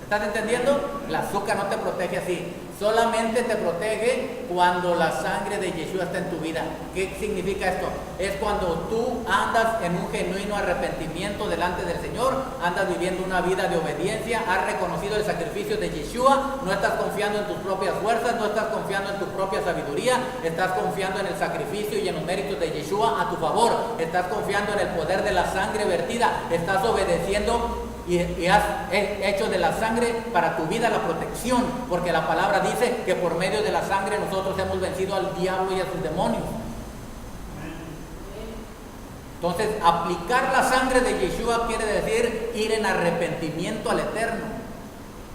¿Estás entendiendo? La azúcar no te protege así. Solamente te protege cuando la sangre de Yeshua está en tu vida. ¿Qué significa esto? Es cuando tú andas en un genuino arrepentimiento delante del Señor, andas viviendo una vida de obediencia, has reconocido el sacrificio de Yeshua, no estás confiando en tus propias fuerzas, no estás confiando en tu propia sabiduría, estás confiando en el sacrificio y en los méritos de Yeshua a tu favor, estás confiando en el poder de la sangre vertida, estás obedeciendo y has hecho de la sangre para tu vida la protección, porque la palabra dice que por medio de la sangre nosotros hemos vencido al diablo y a sus demonios. Entonces, aplicar la sangre de Yeshua quiere decir ir en arrepentimiento al Eterno.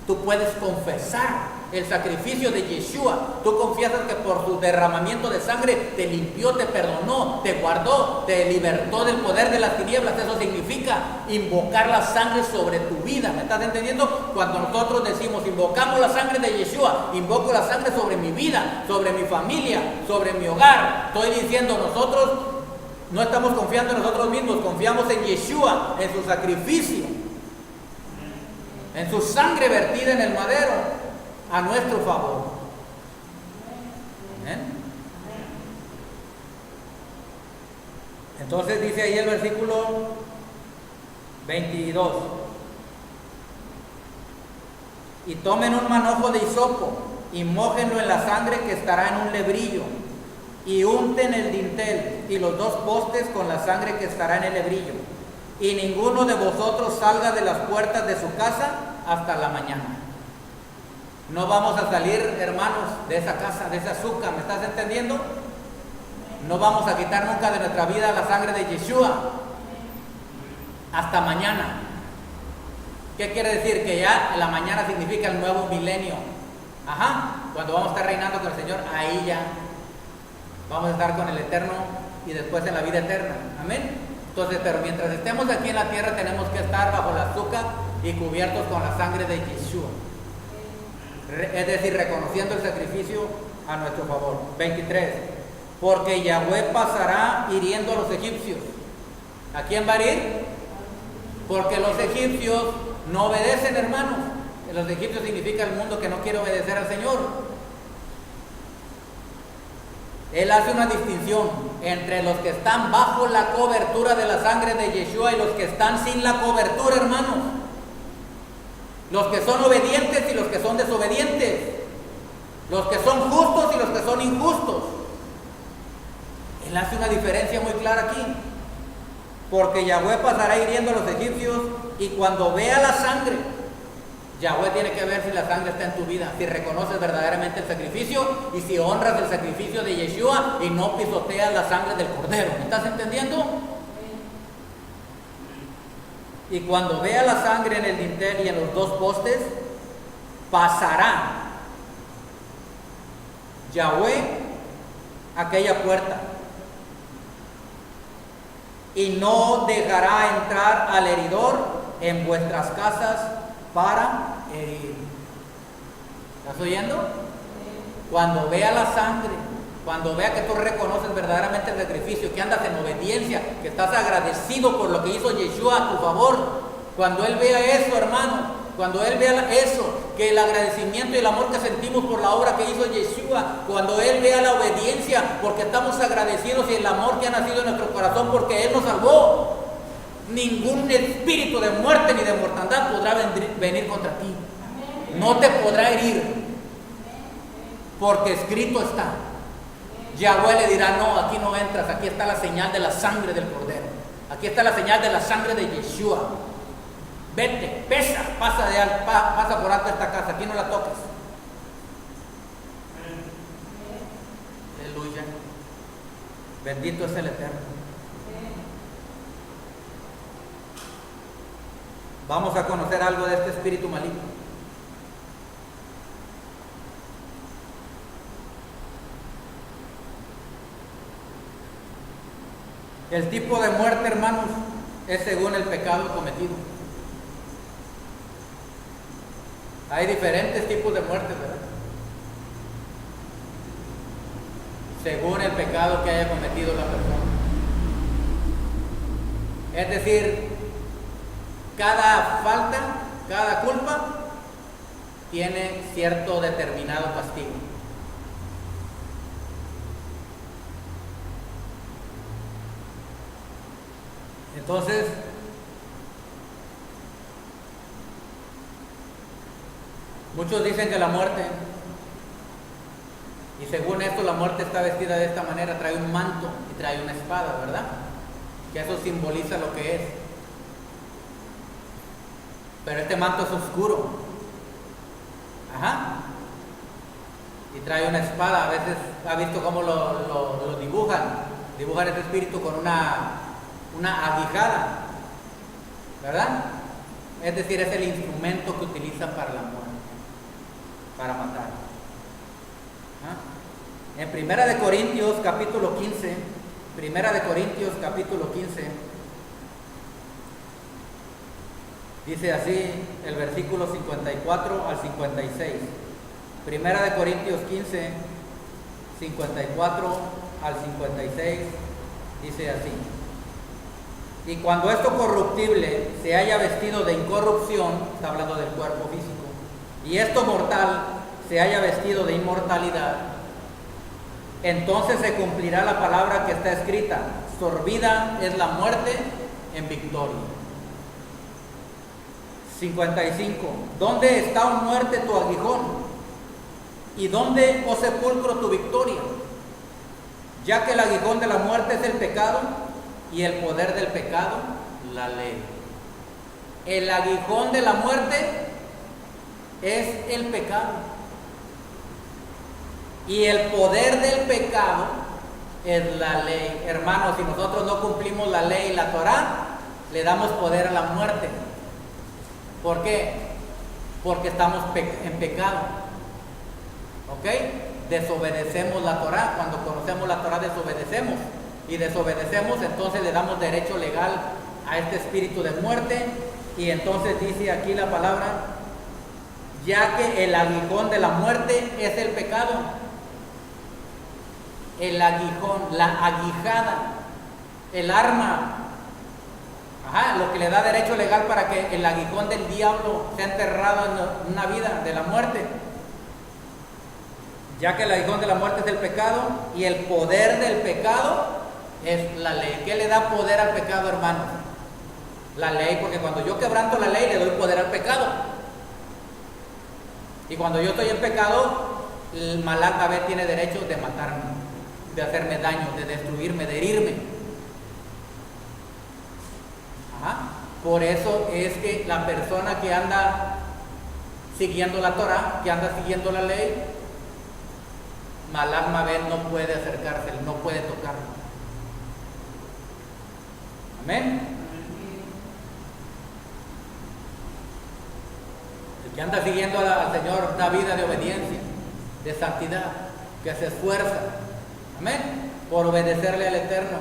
Tú puedes confesar el sacrificio de Yeshua. Tú confiesas que por su derramamiento de sangre te limpió, te perdonó, te guardó, te libertó del poder de las tinieblas. Eso significa invocar la sangre sobre tu vida. ¿Me estás entendiendo? Cuando nosotros decimos invocamos la sangre de Yeshua, invoco la sangre sobre mi vida, sobre mi familia, sobre mi hogar. Estoy diciendo, nosotros no estamos confiando en nosotros mismos, confiamos en Yeshua, en su sacrificio, en su sangre vertida en el madero a nuestro favor. ¿Amén? Entonces dice ahí el versículo 22: y tomen un manojo de hisopo y mójenlo en la sangre que estará en un lebrillo, y unten el dintel y los 2 postes con la sangre que estará en el lebrillo, y ninguno de vosotros salga de las puertas de su casa hasta la mañana. No vamos a salir, hermanos, de esa casa, de esa azúcar, ¿me estás entendiendo? No vamos a quitar nunca de nuestra vida la sangre de Yeshua hasta mañana. ¿Qué quiere decir? Que ya la mañana significa el nuevo milenio. Cuando vamos a estar reinando con el Señor, ahí ya vamos a estar con el Eterno y después en la vida eterna. Amén. Entonces, pero mientras estemos aquí en la tierra tenemos que estar bajo la azúcar y cubiertos con la sangre de Yeshua. Es decir, reconociendo el sacrificio a nuestro favor. 23. Porque Yahweh pasará hiriendo a los egipcios. ¿A quién va a herir? Porque los egipcios no obedecen, hermanos. Los egipcios significa el mundo que no quiere obedecer al Señor. Él hace una distinción entre los que están bajo la cobertura de la sangre de Yeshua y los que están sin la cobertura, hermanos. Los que son obedientes y los que son desobedientes. Los que son justos y los que son injustos. Él hace una diferencia muy clara aquí. Porque Yahweh pasará hiriendo a los egipcios, y cuando vea la sangre, Yahweh tiene que ver si la sangre está en tu vida, si reconoces verdaderamente el sacrificio y si honras el sacrificio de Yeshua y no pisoteas la sangre del cordero. ¿Me estás entendiendo? Y cuando vea la sangre en el dintel y en los 2 postes, pasará Yahweh aquella puerta y no dejará entrar al heridor en vuestras casas para herir. ¿Estás oyendo? Cuando vea la sangre, cuando vea que tú reconoces verdaderamente el sacrificio, que andas en obediencia, que estás agradecido por lo que hizo Yeshua a tu favor, cuando Él vea eso, hermano, cuando Él vea eso, que el agradecimiento y el amor que sentimos por la obra que hizo Yeshua, cuando Él vea la obediencia, porque estamos agradecidos, y el amor que ha nacido en nuestro corazón porque Él nos salvó, ningún espíritu de muerte ni de mortandad podrá venir contra ti. No te podrá herir, porque escrito está. Yahweh le dirá: no, aquí no entras, aquí está la señal de la sangre del Cordero, aquí está la señal de la sangre de Yeshua. Vete, pasa por alto esta casa, aquí no la toques. Aleluya. Bendito es el Eterno. Vamos a conocer algo de este espíritu maligno. El tipo de muerte, hermanos, es según el pecado cometido. Hay diferentes tipos de muerte, ¿verdad? Según el pecado que haya cometido la persona. Es decir, cada falta, cada culpa, tiene cierto determinado castigo. Entonces, muchos dicen que la muerte, y según esto la muerte está vestida de esta manera, trae un manto y trae una espada, ¿verdad? Que eso simboliza lo que es. Pero este manto es oscuro. Ajá. Y trae una espada. A veces ha visto cómo lo dibujan. Dibujan este espíritu con una aguijada, ¿verdad? Es decir, es el instrumento que utilizan para la muerte, para matar. ¿Ah? En Primera de Corintios capítulo 15, Primera de Corintios capítulo 15, dice así el versículo 54 al 56. Primera de Corintios 15, 54 al 56, dice así: y cuando esto corruptible se haya vestido de incorrupción, está hablando del cuerpo físico, y esto mortal se haya vestido de inmortalidad, entonces se cumplirá la palabra que está escrita: sorbida es la muerte en victoria. 55. ¿Dónde está, oh muerte, tu aguijón? ¿Y dónde, oh sepulcro, tu victoria? Ya que el aguijón de la muerte es el pecado, y el poder del pecado, la ley. El aguijón de la muerte es el pecado, y el poder del pecado es la ley. Hermanos, si nosotros no cumplimos la ley y la Torá, le damos poder a la muerte. ¿Por qué? Porque estamos en pecado. ¿Ok? Desobedecemos la Torá. Cuando conocemos la Torá, desobedecemos. Y desobedecemos, entonces le damos derecho legal a este espíritu de muerte. Y entonces dice aquí la palabra: ya que el aguijón de la muerte es el pecado. El aguijón, la aguijada, el arma, lo que le da derecho legal para que el aguijón del diablo sea enterrado en una vida de la muerte. Ya que el aguijón de la muerte es el pecado, y el poder del pecado es la ley. ¿Qué le da poder al pecado, hermanos? La ley, porque cuando yo quebranto la ley, le doy poder al pecado. Y cuando yo estoy en pecado, el Malak Abed tiene derecho de matarme, de hacerme daño, de destruirme, de herirme. Por eso es que la persona que anda siguiendo la Torah, que anda siguiendo la ley, Malak Abed no puede acercarse, no puede tocarlo. Amén. El que anda siguiendo al Señor da vida de obediencia, de santidad, que se esfuerza, amén, por obedecerle al Eterno,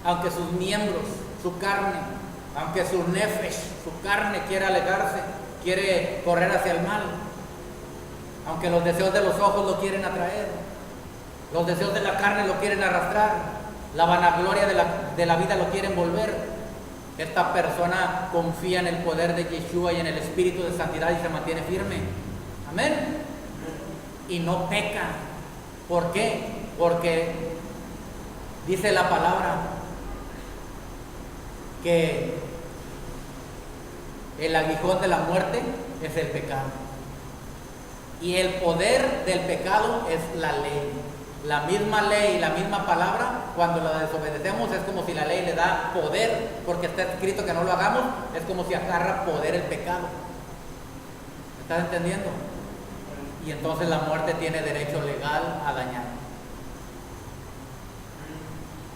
aunque sus miembros, su carne, aunque su nefesh, su carne, quiere alejarse, quiere correr hacia el mal, aunque los deseos de los ojos lo quieren atraer, los deseos de la carne lo quieren arrastrar, la vanagloria de la vida lo quieren volver. Esta persona confía en el poder de Yeshua y en el espíritu de santidad y se mantiene firme. Amén. Y no peca. ¿Por qué? Porque dice la palabra que el aguijón de la muerte es el pecado. Y el poder del pecado es la ley. La misma ley y la misma palabra, cuando la desobedecemos, es como si la ley le da poder, porque está escrito que no lo hagamos, es como si agarra poder el pecado. ¿Me estás entendiendo? Y entonces la muerte tiene derecho legal a dañar.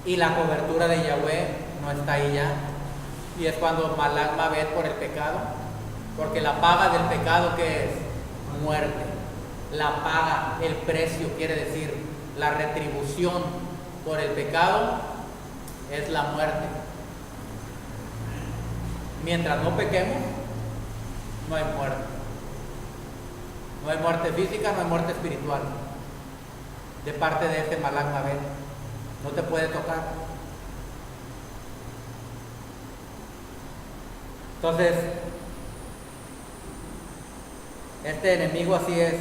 Y la cobertura de Yahweh no está ahí ya. Y es cuando Malak Abed por el pecado, porque la paga del pecado, ¿qué es? Muerte. La paga, el precio, quiere decir la retribución por el pecado, es la muerte. Mientras no pequemos, no hay muerte. No hay muerte física, no hay muerte espiritual. De parte de este Malak Abed, no te puede tocar. Entonces, Este enemigo así es.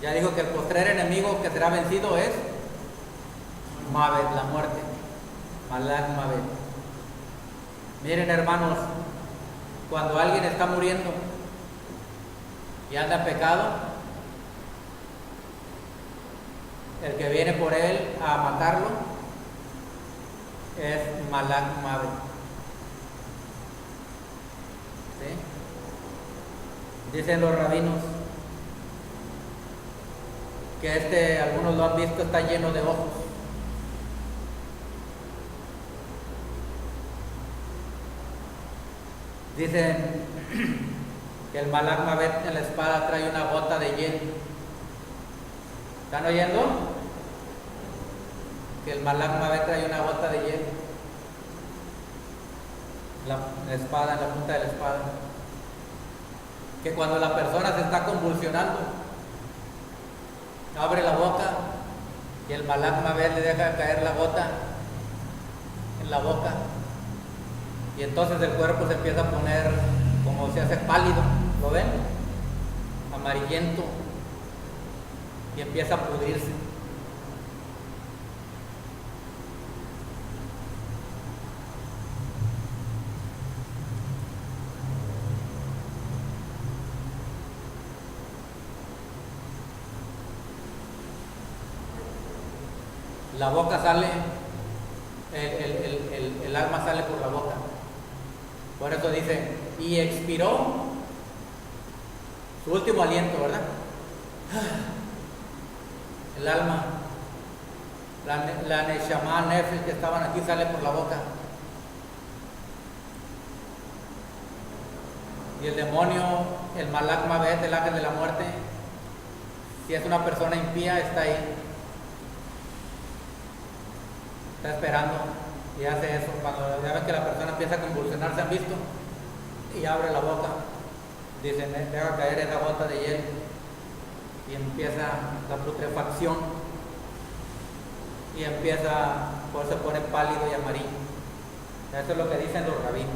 Ya dijo que el postrer enemigo que será vencido es Mavet, la muerte. Malak Mavet. Miren, hermanos, cuando alguien está muriendo y anda en pecado, el que viene por él a matarlo es Malak Mavet. ¿Sí? Dicen los rabinos que algunos lo han visto, está lleno de ojos. Dicen que el Malak Mavet en la espada trae una gota de hiel. ¿Están oyendo? Que el Malak Mavet trae una gota de hiel. La espada, en la punta de la espada. Que cuando la persona se está convulsionando, abre la boca y el Malak Mavet le deja caer la gota en la boca. Y entonces el cuerpo se empieza a poner como se hace pálido, ¿lo ven? Amarillento, y empieza a pudrirse. La boca sale, el alma sale por la boca. Por eso dice, y expiró su último aliento, ¿verdad? El alma, la Neshama, Nefesh que estaban aquí sale por la boca. Y el demonio, el Malak Mavet, el ángel de la muerte, si es una persona impía, está ahí. Está esperando y hace eso. Cuando ya ven que la persona empieza a convulsionar, ¿se han visto? Y abre la boca, dicen, deja caer esa gota de hielo y empieza la putrefacción y empieza, pues se pone pálido y amarillo. Eso es lo que dicen los rabinos.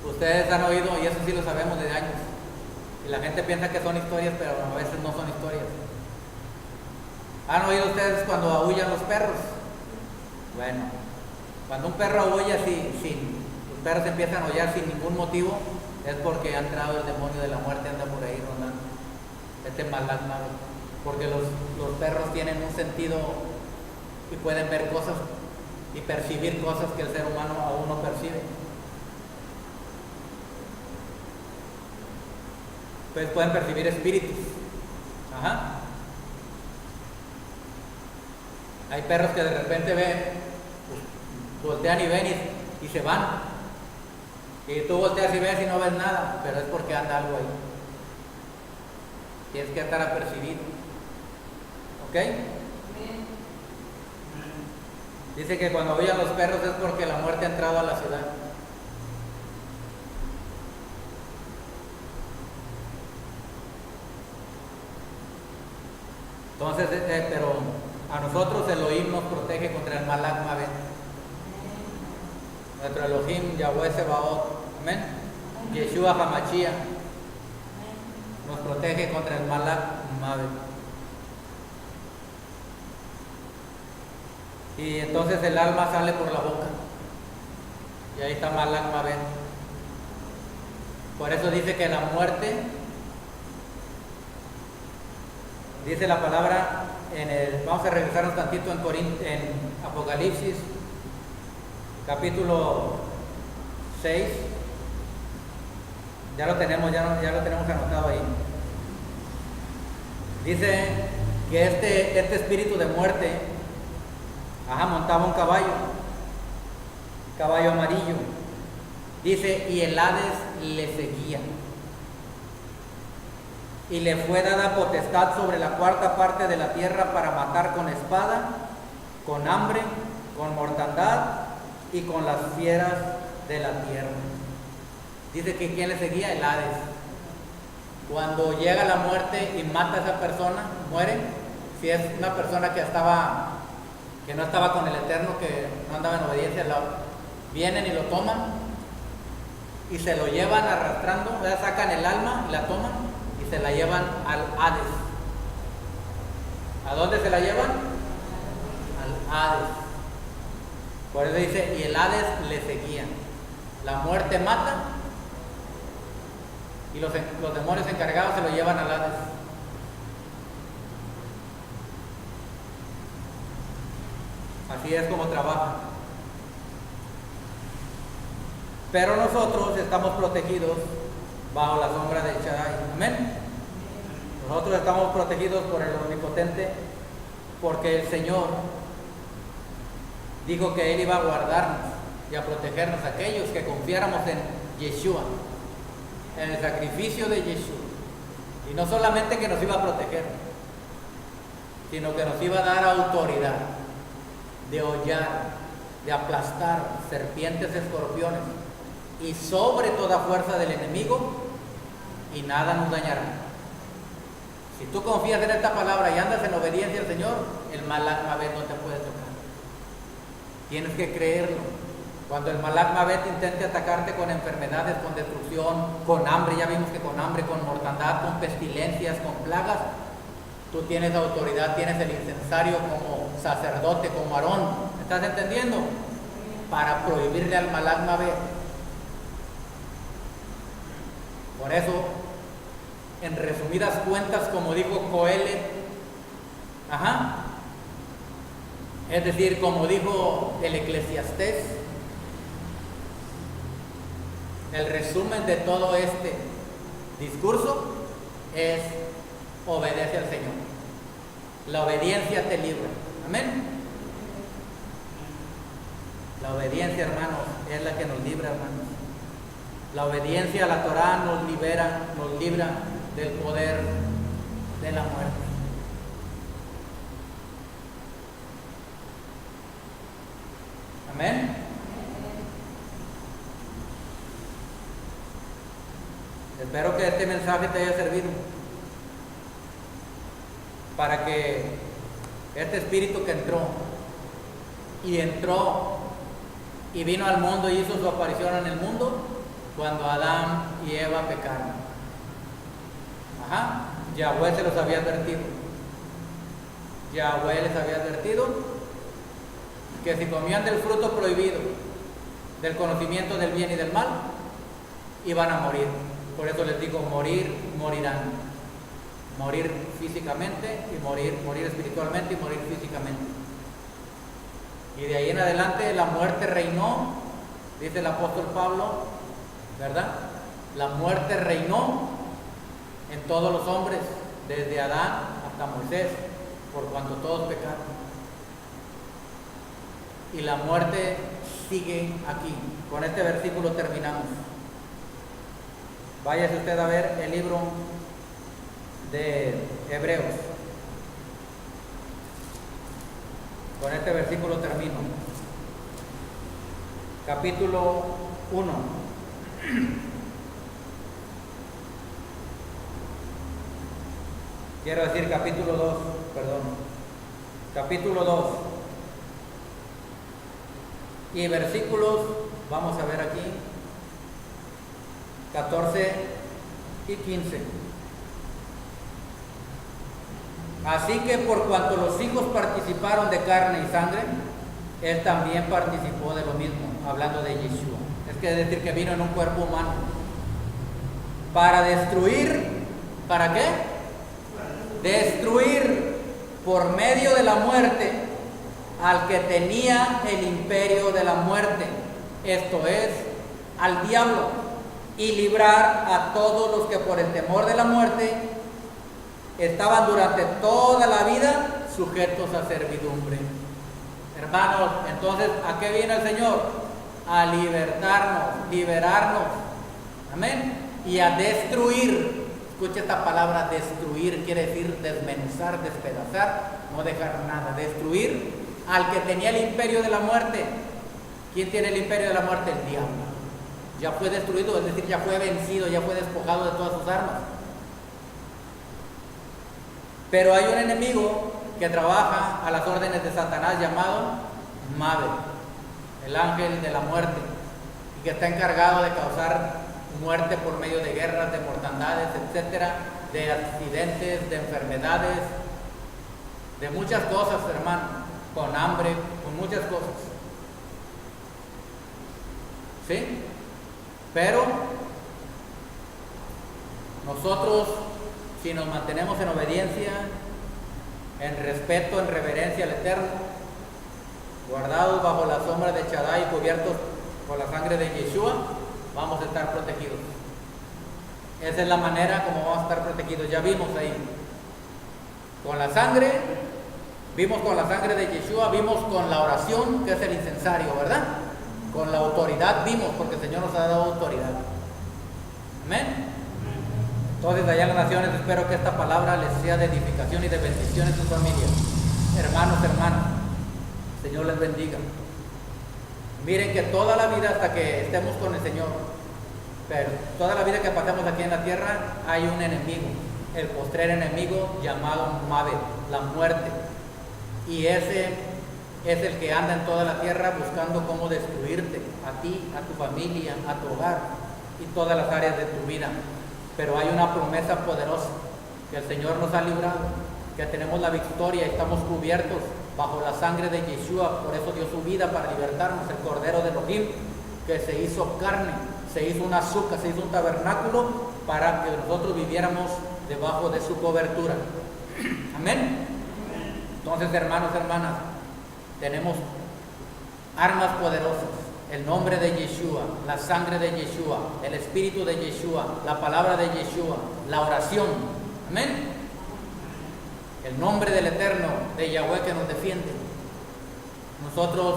Ustedes han oído, y eso sí lo sabemos desde años, y la gente piensa que son historias, pero a veces no son historias. ¿Han oído ustedes cuando aúllan los perros? Bueno, cuando un perro aúlla, los perros empiezan a aullar sin ningún motivo, es porque ha entrado el demonio de la muerte, anda por ahí rondando. Este Malak Mavet. Porque los perros tienen un sentido y pueden ver cosas y percibir cosas que el ser humano aún no percibe. Entonces pueden percibir espíritus. Ajá. Hay perros que de repente ven, pues, voltean y ven y se van. Y tú volteas y ves y no ves nada, pero es porque anda algo ahí. Tienes que estar apercibido. ¿Ok? Dice que cuando oyen los perros es porque la muerte ha entrado a la ciudad. Entonces, pero a nosotros Elohim nos protege contra el Malak Mavet. Nuestro Elohim, Yahweh Sebaot, amén. Yeshua Hamashia nos protege contra el Malak Mavet. Y entonces el alma sale por la boca. Y ahí está Malak Mavet. Por eso dice que la muerte, dice la palabra vamos a regresar un tantito en Apocalipsis, capítulo 6. Ya lo tenemos anotado ahí. Dice que este espíritu de muerte, montaba un caballo amarillo. Dice, y el Hades le seguía. Y le fue dada potestad sobre la cuarta parte de la tierra para matar con espada, con hambre, con mortandad y con las fieras de la tierra. Dice que ¿quién le seguía? El Hades. Cuando llega la muerte y mata a esa persona, muere. Si es una persona que no estaba con el Eterno, que no andaba en obediencia, vienen y lo toman y se lo llevan arrastrando, ¿verdad? Sacan el alma y la toman y se la llevan al Hades. ¿A dónde se la llevan? Al Hades. Por eso dice, y el Hades le seguía. La muerte mata y los demonios encargados se lo llevan al Hades. Así es como trabaja. Pero nosotros estamos protegidos bajo la sombra del Shaddai. Amén. Nosotros estamos protegidos por el Omnipotente porque el Señor dijo que Él iba a guardarnos y a protegernos, aquellos que confiáramos en Yeshua, en el sacrificio de Yeshua. Y no solamente que nos iba a proteger, sino que nos iba a dar autoridad de hollar, de aplastar serpientes, escorpiones y sobre toda fuerza del enemigo, y nada nos dañará. Si tú confías en esta palabra y andas en obediencia al Señor, el Malach Mabet no te puede tocar. Tienes que creerlo. Cuando el Malach Mabet intente atacarte con enfermedades, con destrucción, con hambre, ya vimos que con hambre, con mortandad, con pestilencias, con plagas, tú tienes autoridad, tienes el incensario como sacerdote, como Aarón. ¿Me estás entendiendo? Para prohibirle al Malach Mabet. Por eso, en resumidas cuentas, como dijo Coelet, es decir, como dijo el Eclesiastés, el resumen de todo este discurso es: obedece al Señor. La obediencia te libra. Amén. La obediencia, hermanos, es la que nos libra, hermanos. La obediencia a la Torah nos libra del poder de la muerte. Amén. Espero que este mensaje te haya servido para que este espíritu que entró y vino al mundo y hizo su aparición en el mundo cuando Adán y Eva pecaron. Yahweh se los había advertido. Yahweh les había advertido que si comían del fruto prohibido, del conocimiento del bien y del mal, iban a morir. Por eso les digo, morirán. Morir físicamente y morir espiritualmente y morir físicamente. Y de ahí en adelante la muerte reinó, dice el apóstol Pablo, ¿verdad? La muerte reinó en todos los hombres, desde Adán hasta Moisés, por cuanto todos pecaron. Y la muerte sigue aquí. Con este versículo terminamos. Váyase usted a ver el libro de Hebreos. Con este versículo termino. Capítulo 1. Quiero decir capítulo 2, perdón. Capítulo 2. Y versículos, vamos a ver aquí, 14 y 15. Así que por cuanto los hijos participaron de carne y sangre, él también participó de lo mismo, hablando de Yeshua. Es que decir que vino en un cuerpo humano para destruir, ¿para qué? Destruir por medio de la muerte al que tenía el imperio de la muerte, esto es, al diablo, y librar a todos los que por el temor de la muerte estaban durante toda la vida sujetos a servidumbre. Hermanos, entonces, ¿a qué viene el Señor? A liberarnos, amén, y a destruir. Escucha esta palabra, destruir, quiere decir desmenuzar, despedazar, no dejar nada, destruir al que tenía el imperio de la muerte. ¿Quién tiene el imperio de la muerte? El diablo. Ya fue destruido, es decir, ya fue vencido, ya fue despojado de todas sus armas. Pero hay un enemigo que trabaja a las órdenes de Satanás llamado Mabel. el ángel de la muerte, y que está encargado de causar muerte por medio de guerras, de mortandades, etcétera, de accidentes, de enfermedades, de muchas cosas, hermano, con hambre, con muchas cosas. ¿Sí? Pero nosotros, si nos mantenemos en obediencia, en respeto, en reverencia al Eterno, guardados bajo la sombra de Shaddai y cubiertos por la sangre de Yeshua, vamos a estar protegidos. Esa es la manera como vamos a estar protegidos. Ya vimos ahí, con la sangre, vimos con la sangre de Yeshua, vimos con la oración, que es el incensario, ¿verdad? Con la autoridad vimos, porque el Señor nos ha dado autoridad. Amén. Entonces, allá en las naciones, espero que esta palabra les sea de edificación y de bendición en sus familias. Hermanos, hermanas, el Señor les bendiga. Miren que toda la vida, hasta que estemos con el Señor, pero toda la vida que pasamos aquí en la tierra, hay un enemigo, el postrer enemigo llamado Mabel, la muerte. Y ese es el que anda en toda la tierra buscando cómo destruirte, a ti, a tu familia, a tu hogar y todas las áreas de tu vida. Pero hay una promesa poderosa que el Señor nos ha librado, que tenemos la victoria y estamos cubiertos bajo la sangre de Yeshua. Por eso dio su vida para libertarnos, el Cordero de Elohim, que se hizo carne, se hizo un azúcar, se hizo un tabernáculo para que nosotros viviéramos debajo de su cobertura. Amén. Entonces, hermanos, hermanas, tenemos armas poderosas: el nombre de Yeshua, la sangre de Yeshua, el espíritu de Yeshua, la palabra de Yeshua, la oración. Amén. El nombre del Eterno, de Yahweh, que nos defiende. Nosotros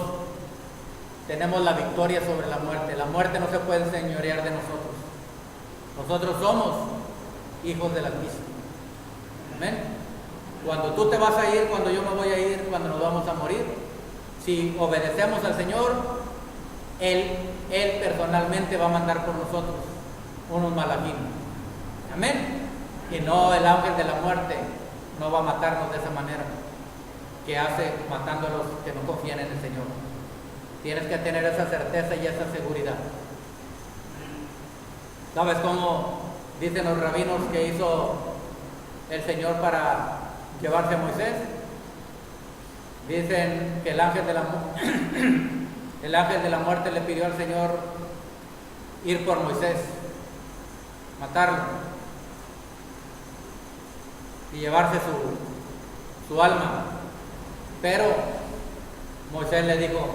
tenemos la victoria sobre la muerte. La muerte no se puede señorear de nosotros. Nosotros somos hijos del Altísimo. Amén. Cuando tú te vas a ir, cuando yo me voy a ir, cuando nos vamos a morir, si obedecemos al Señor, Él personalmente va a mandar por nosotros unos malaquinos. Amén. Y no el ángel de la muerte no va a matarnos de esa manera que hace matando a los que no confían en el Señor. Tienes que tener esa certeza y esa seguridad. ¿Sabes cómo dicen los rabinos que hizo el Señor para llevarse a Moisés? Dicen que el ángel de la muerte le pidió al Señor ir por Moisés, matarlo y llevarse su alma. Pero Moisés le dijo: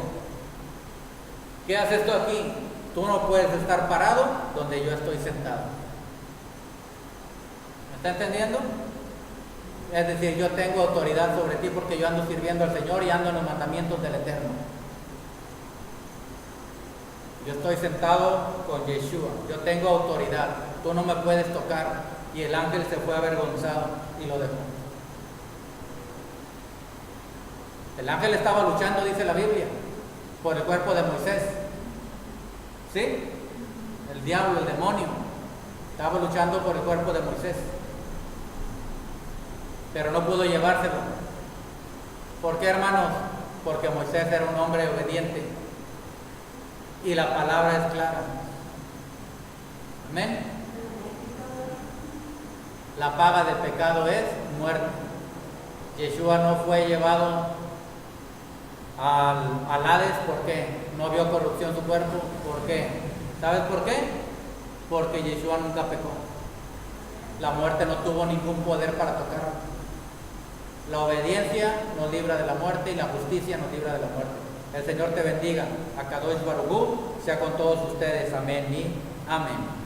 ¿qué haces tú aquí? Tú no puedes estar parado donde yo estoy sentado. ¿Me está entendiendo? Es decir, yo tengo autoridad sobre ti porque yo ando sirviendo al Señor y ando en los mandamientos del Eterno. Yo estoy sentado con Yeshua, yo tengo autoridad, tú no me puedes tocar. Y el ángel se fue avergonzado y lo dejó. El ángel estaba luchando, dice la Biblia, por el cuerpo de Moisés. ¿Sí? El diablo, el demonio, estaba luchando por el cuerpo de Moisés, pero no pudo llevárselo. ¿Por qué, hermanos? Porque Moisés era un hombre obediente y la palabra es clara. Amén. La paga del pecado es muerte. Yeshua no fue llevado al Hades porque no vio corrupción su cuerpo. ¿Por qué? ¿Sabes por qué? Porque Yeshua nunca pecó. La muerte no tuvo ningún poder para tocarlo. La obediencia nos libra de la muerte y la justicia nos libra de la muerte. El Señor te bendiga. Akadosh Baruj Hu sea con todos ustedes. Amén y amén.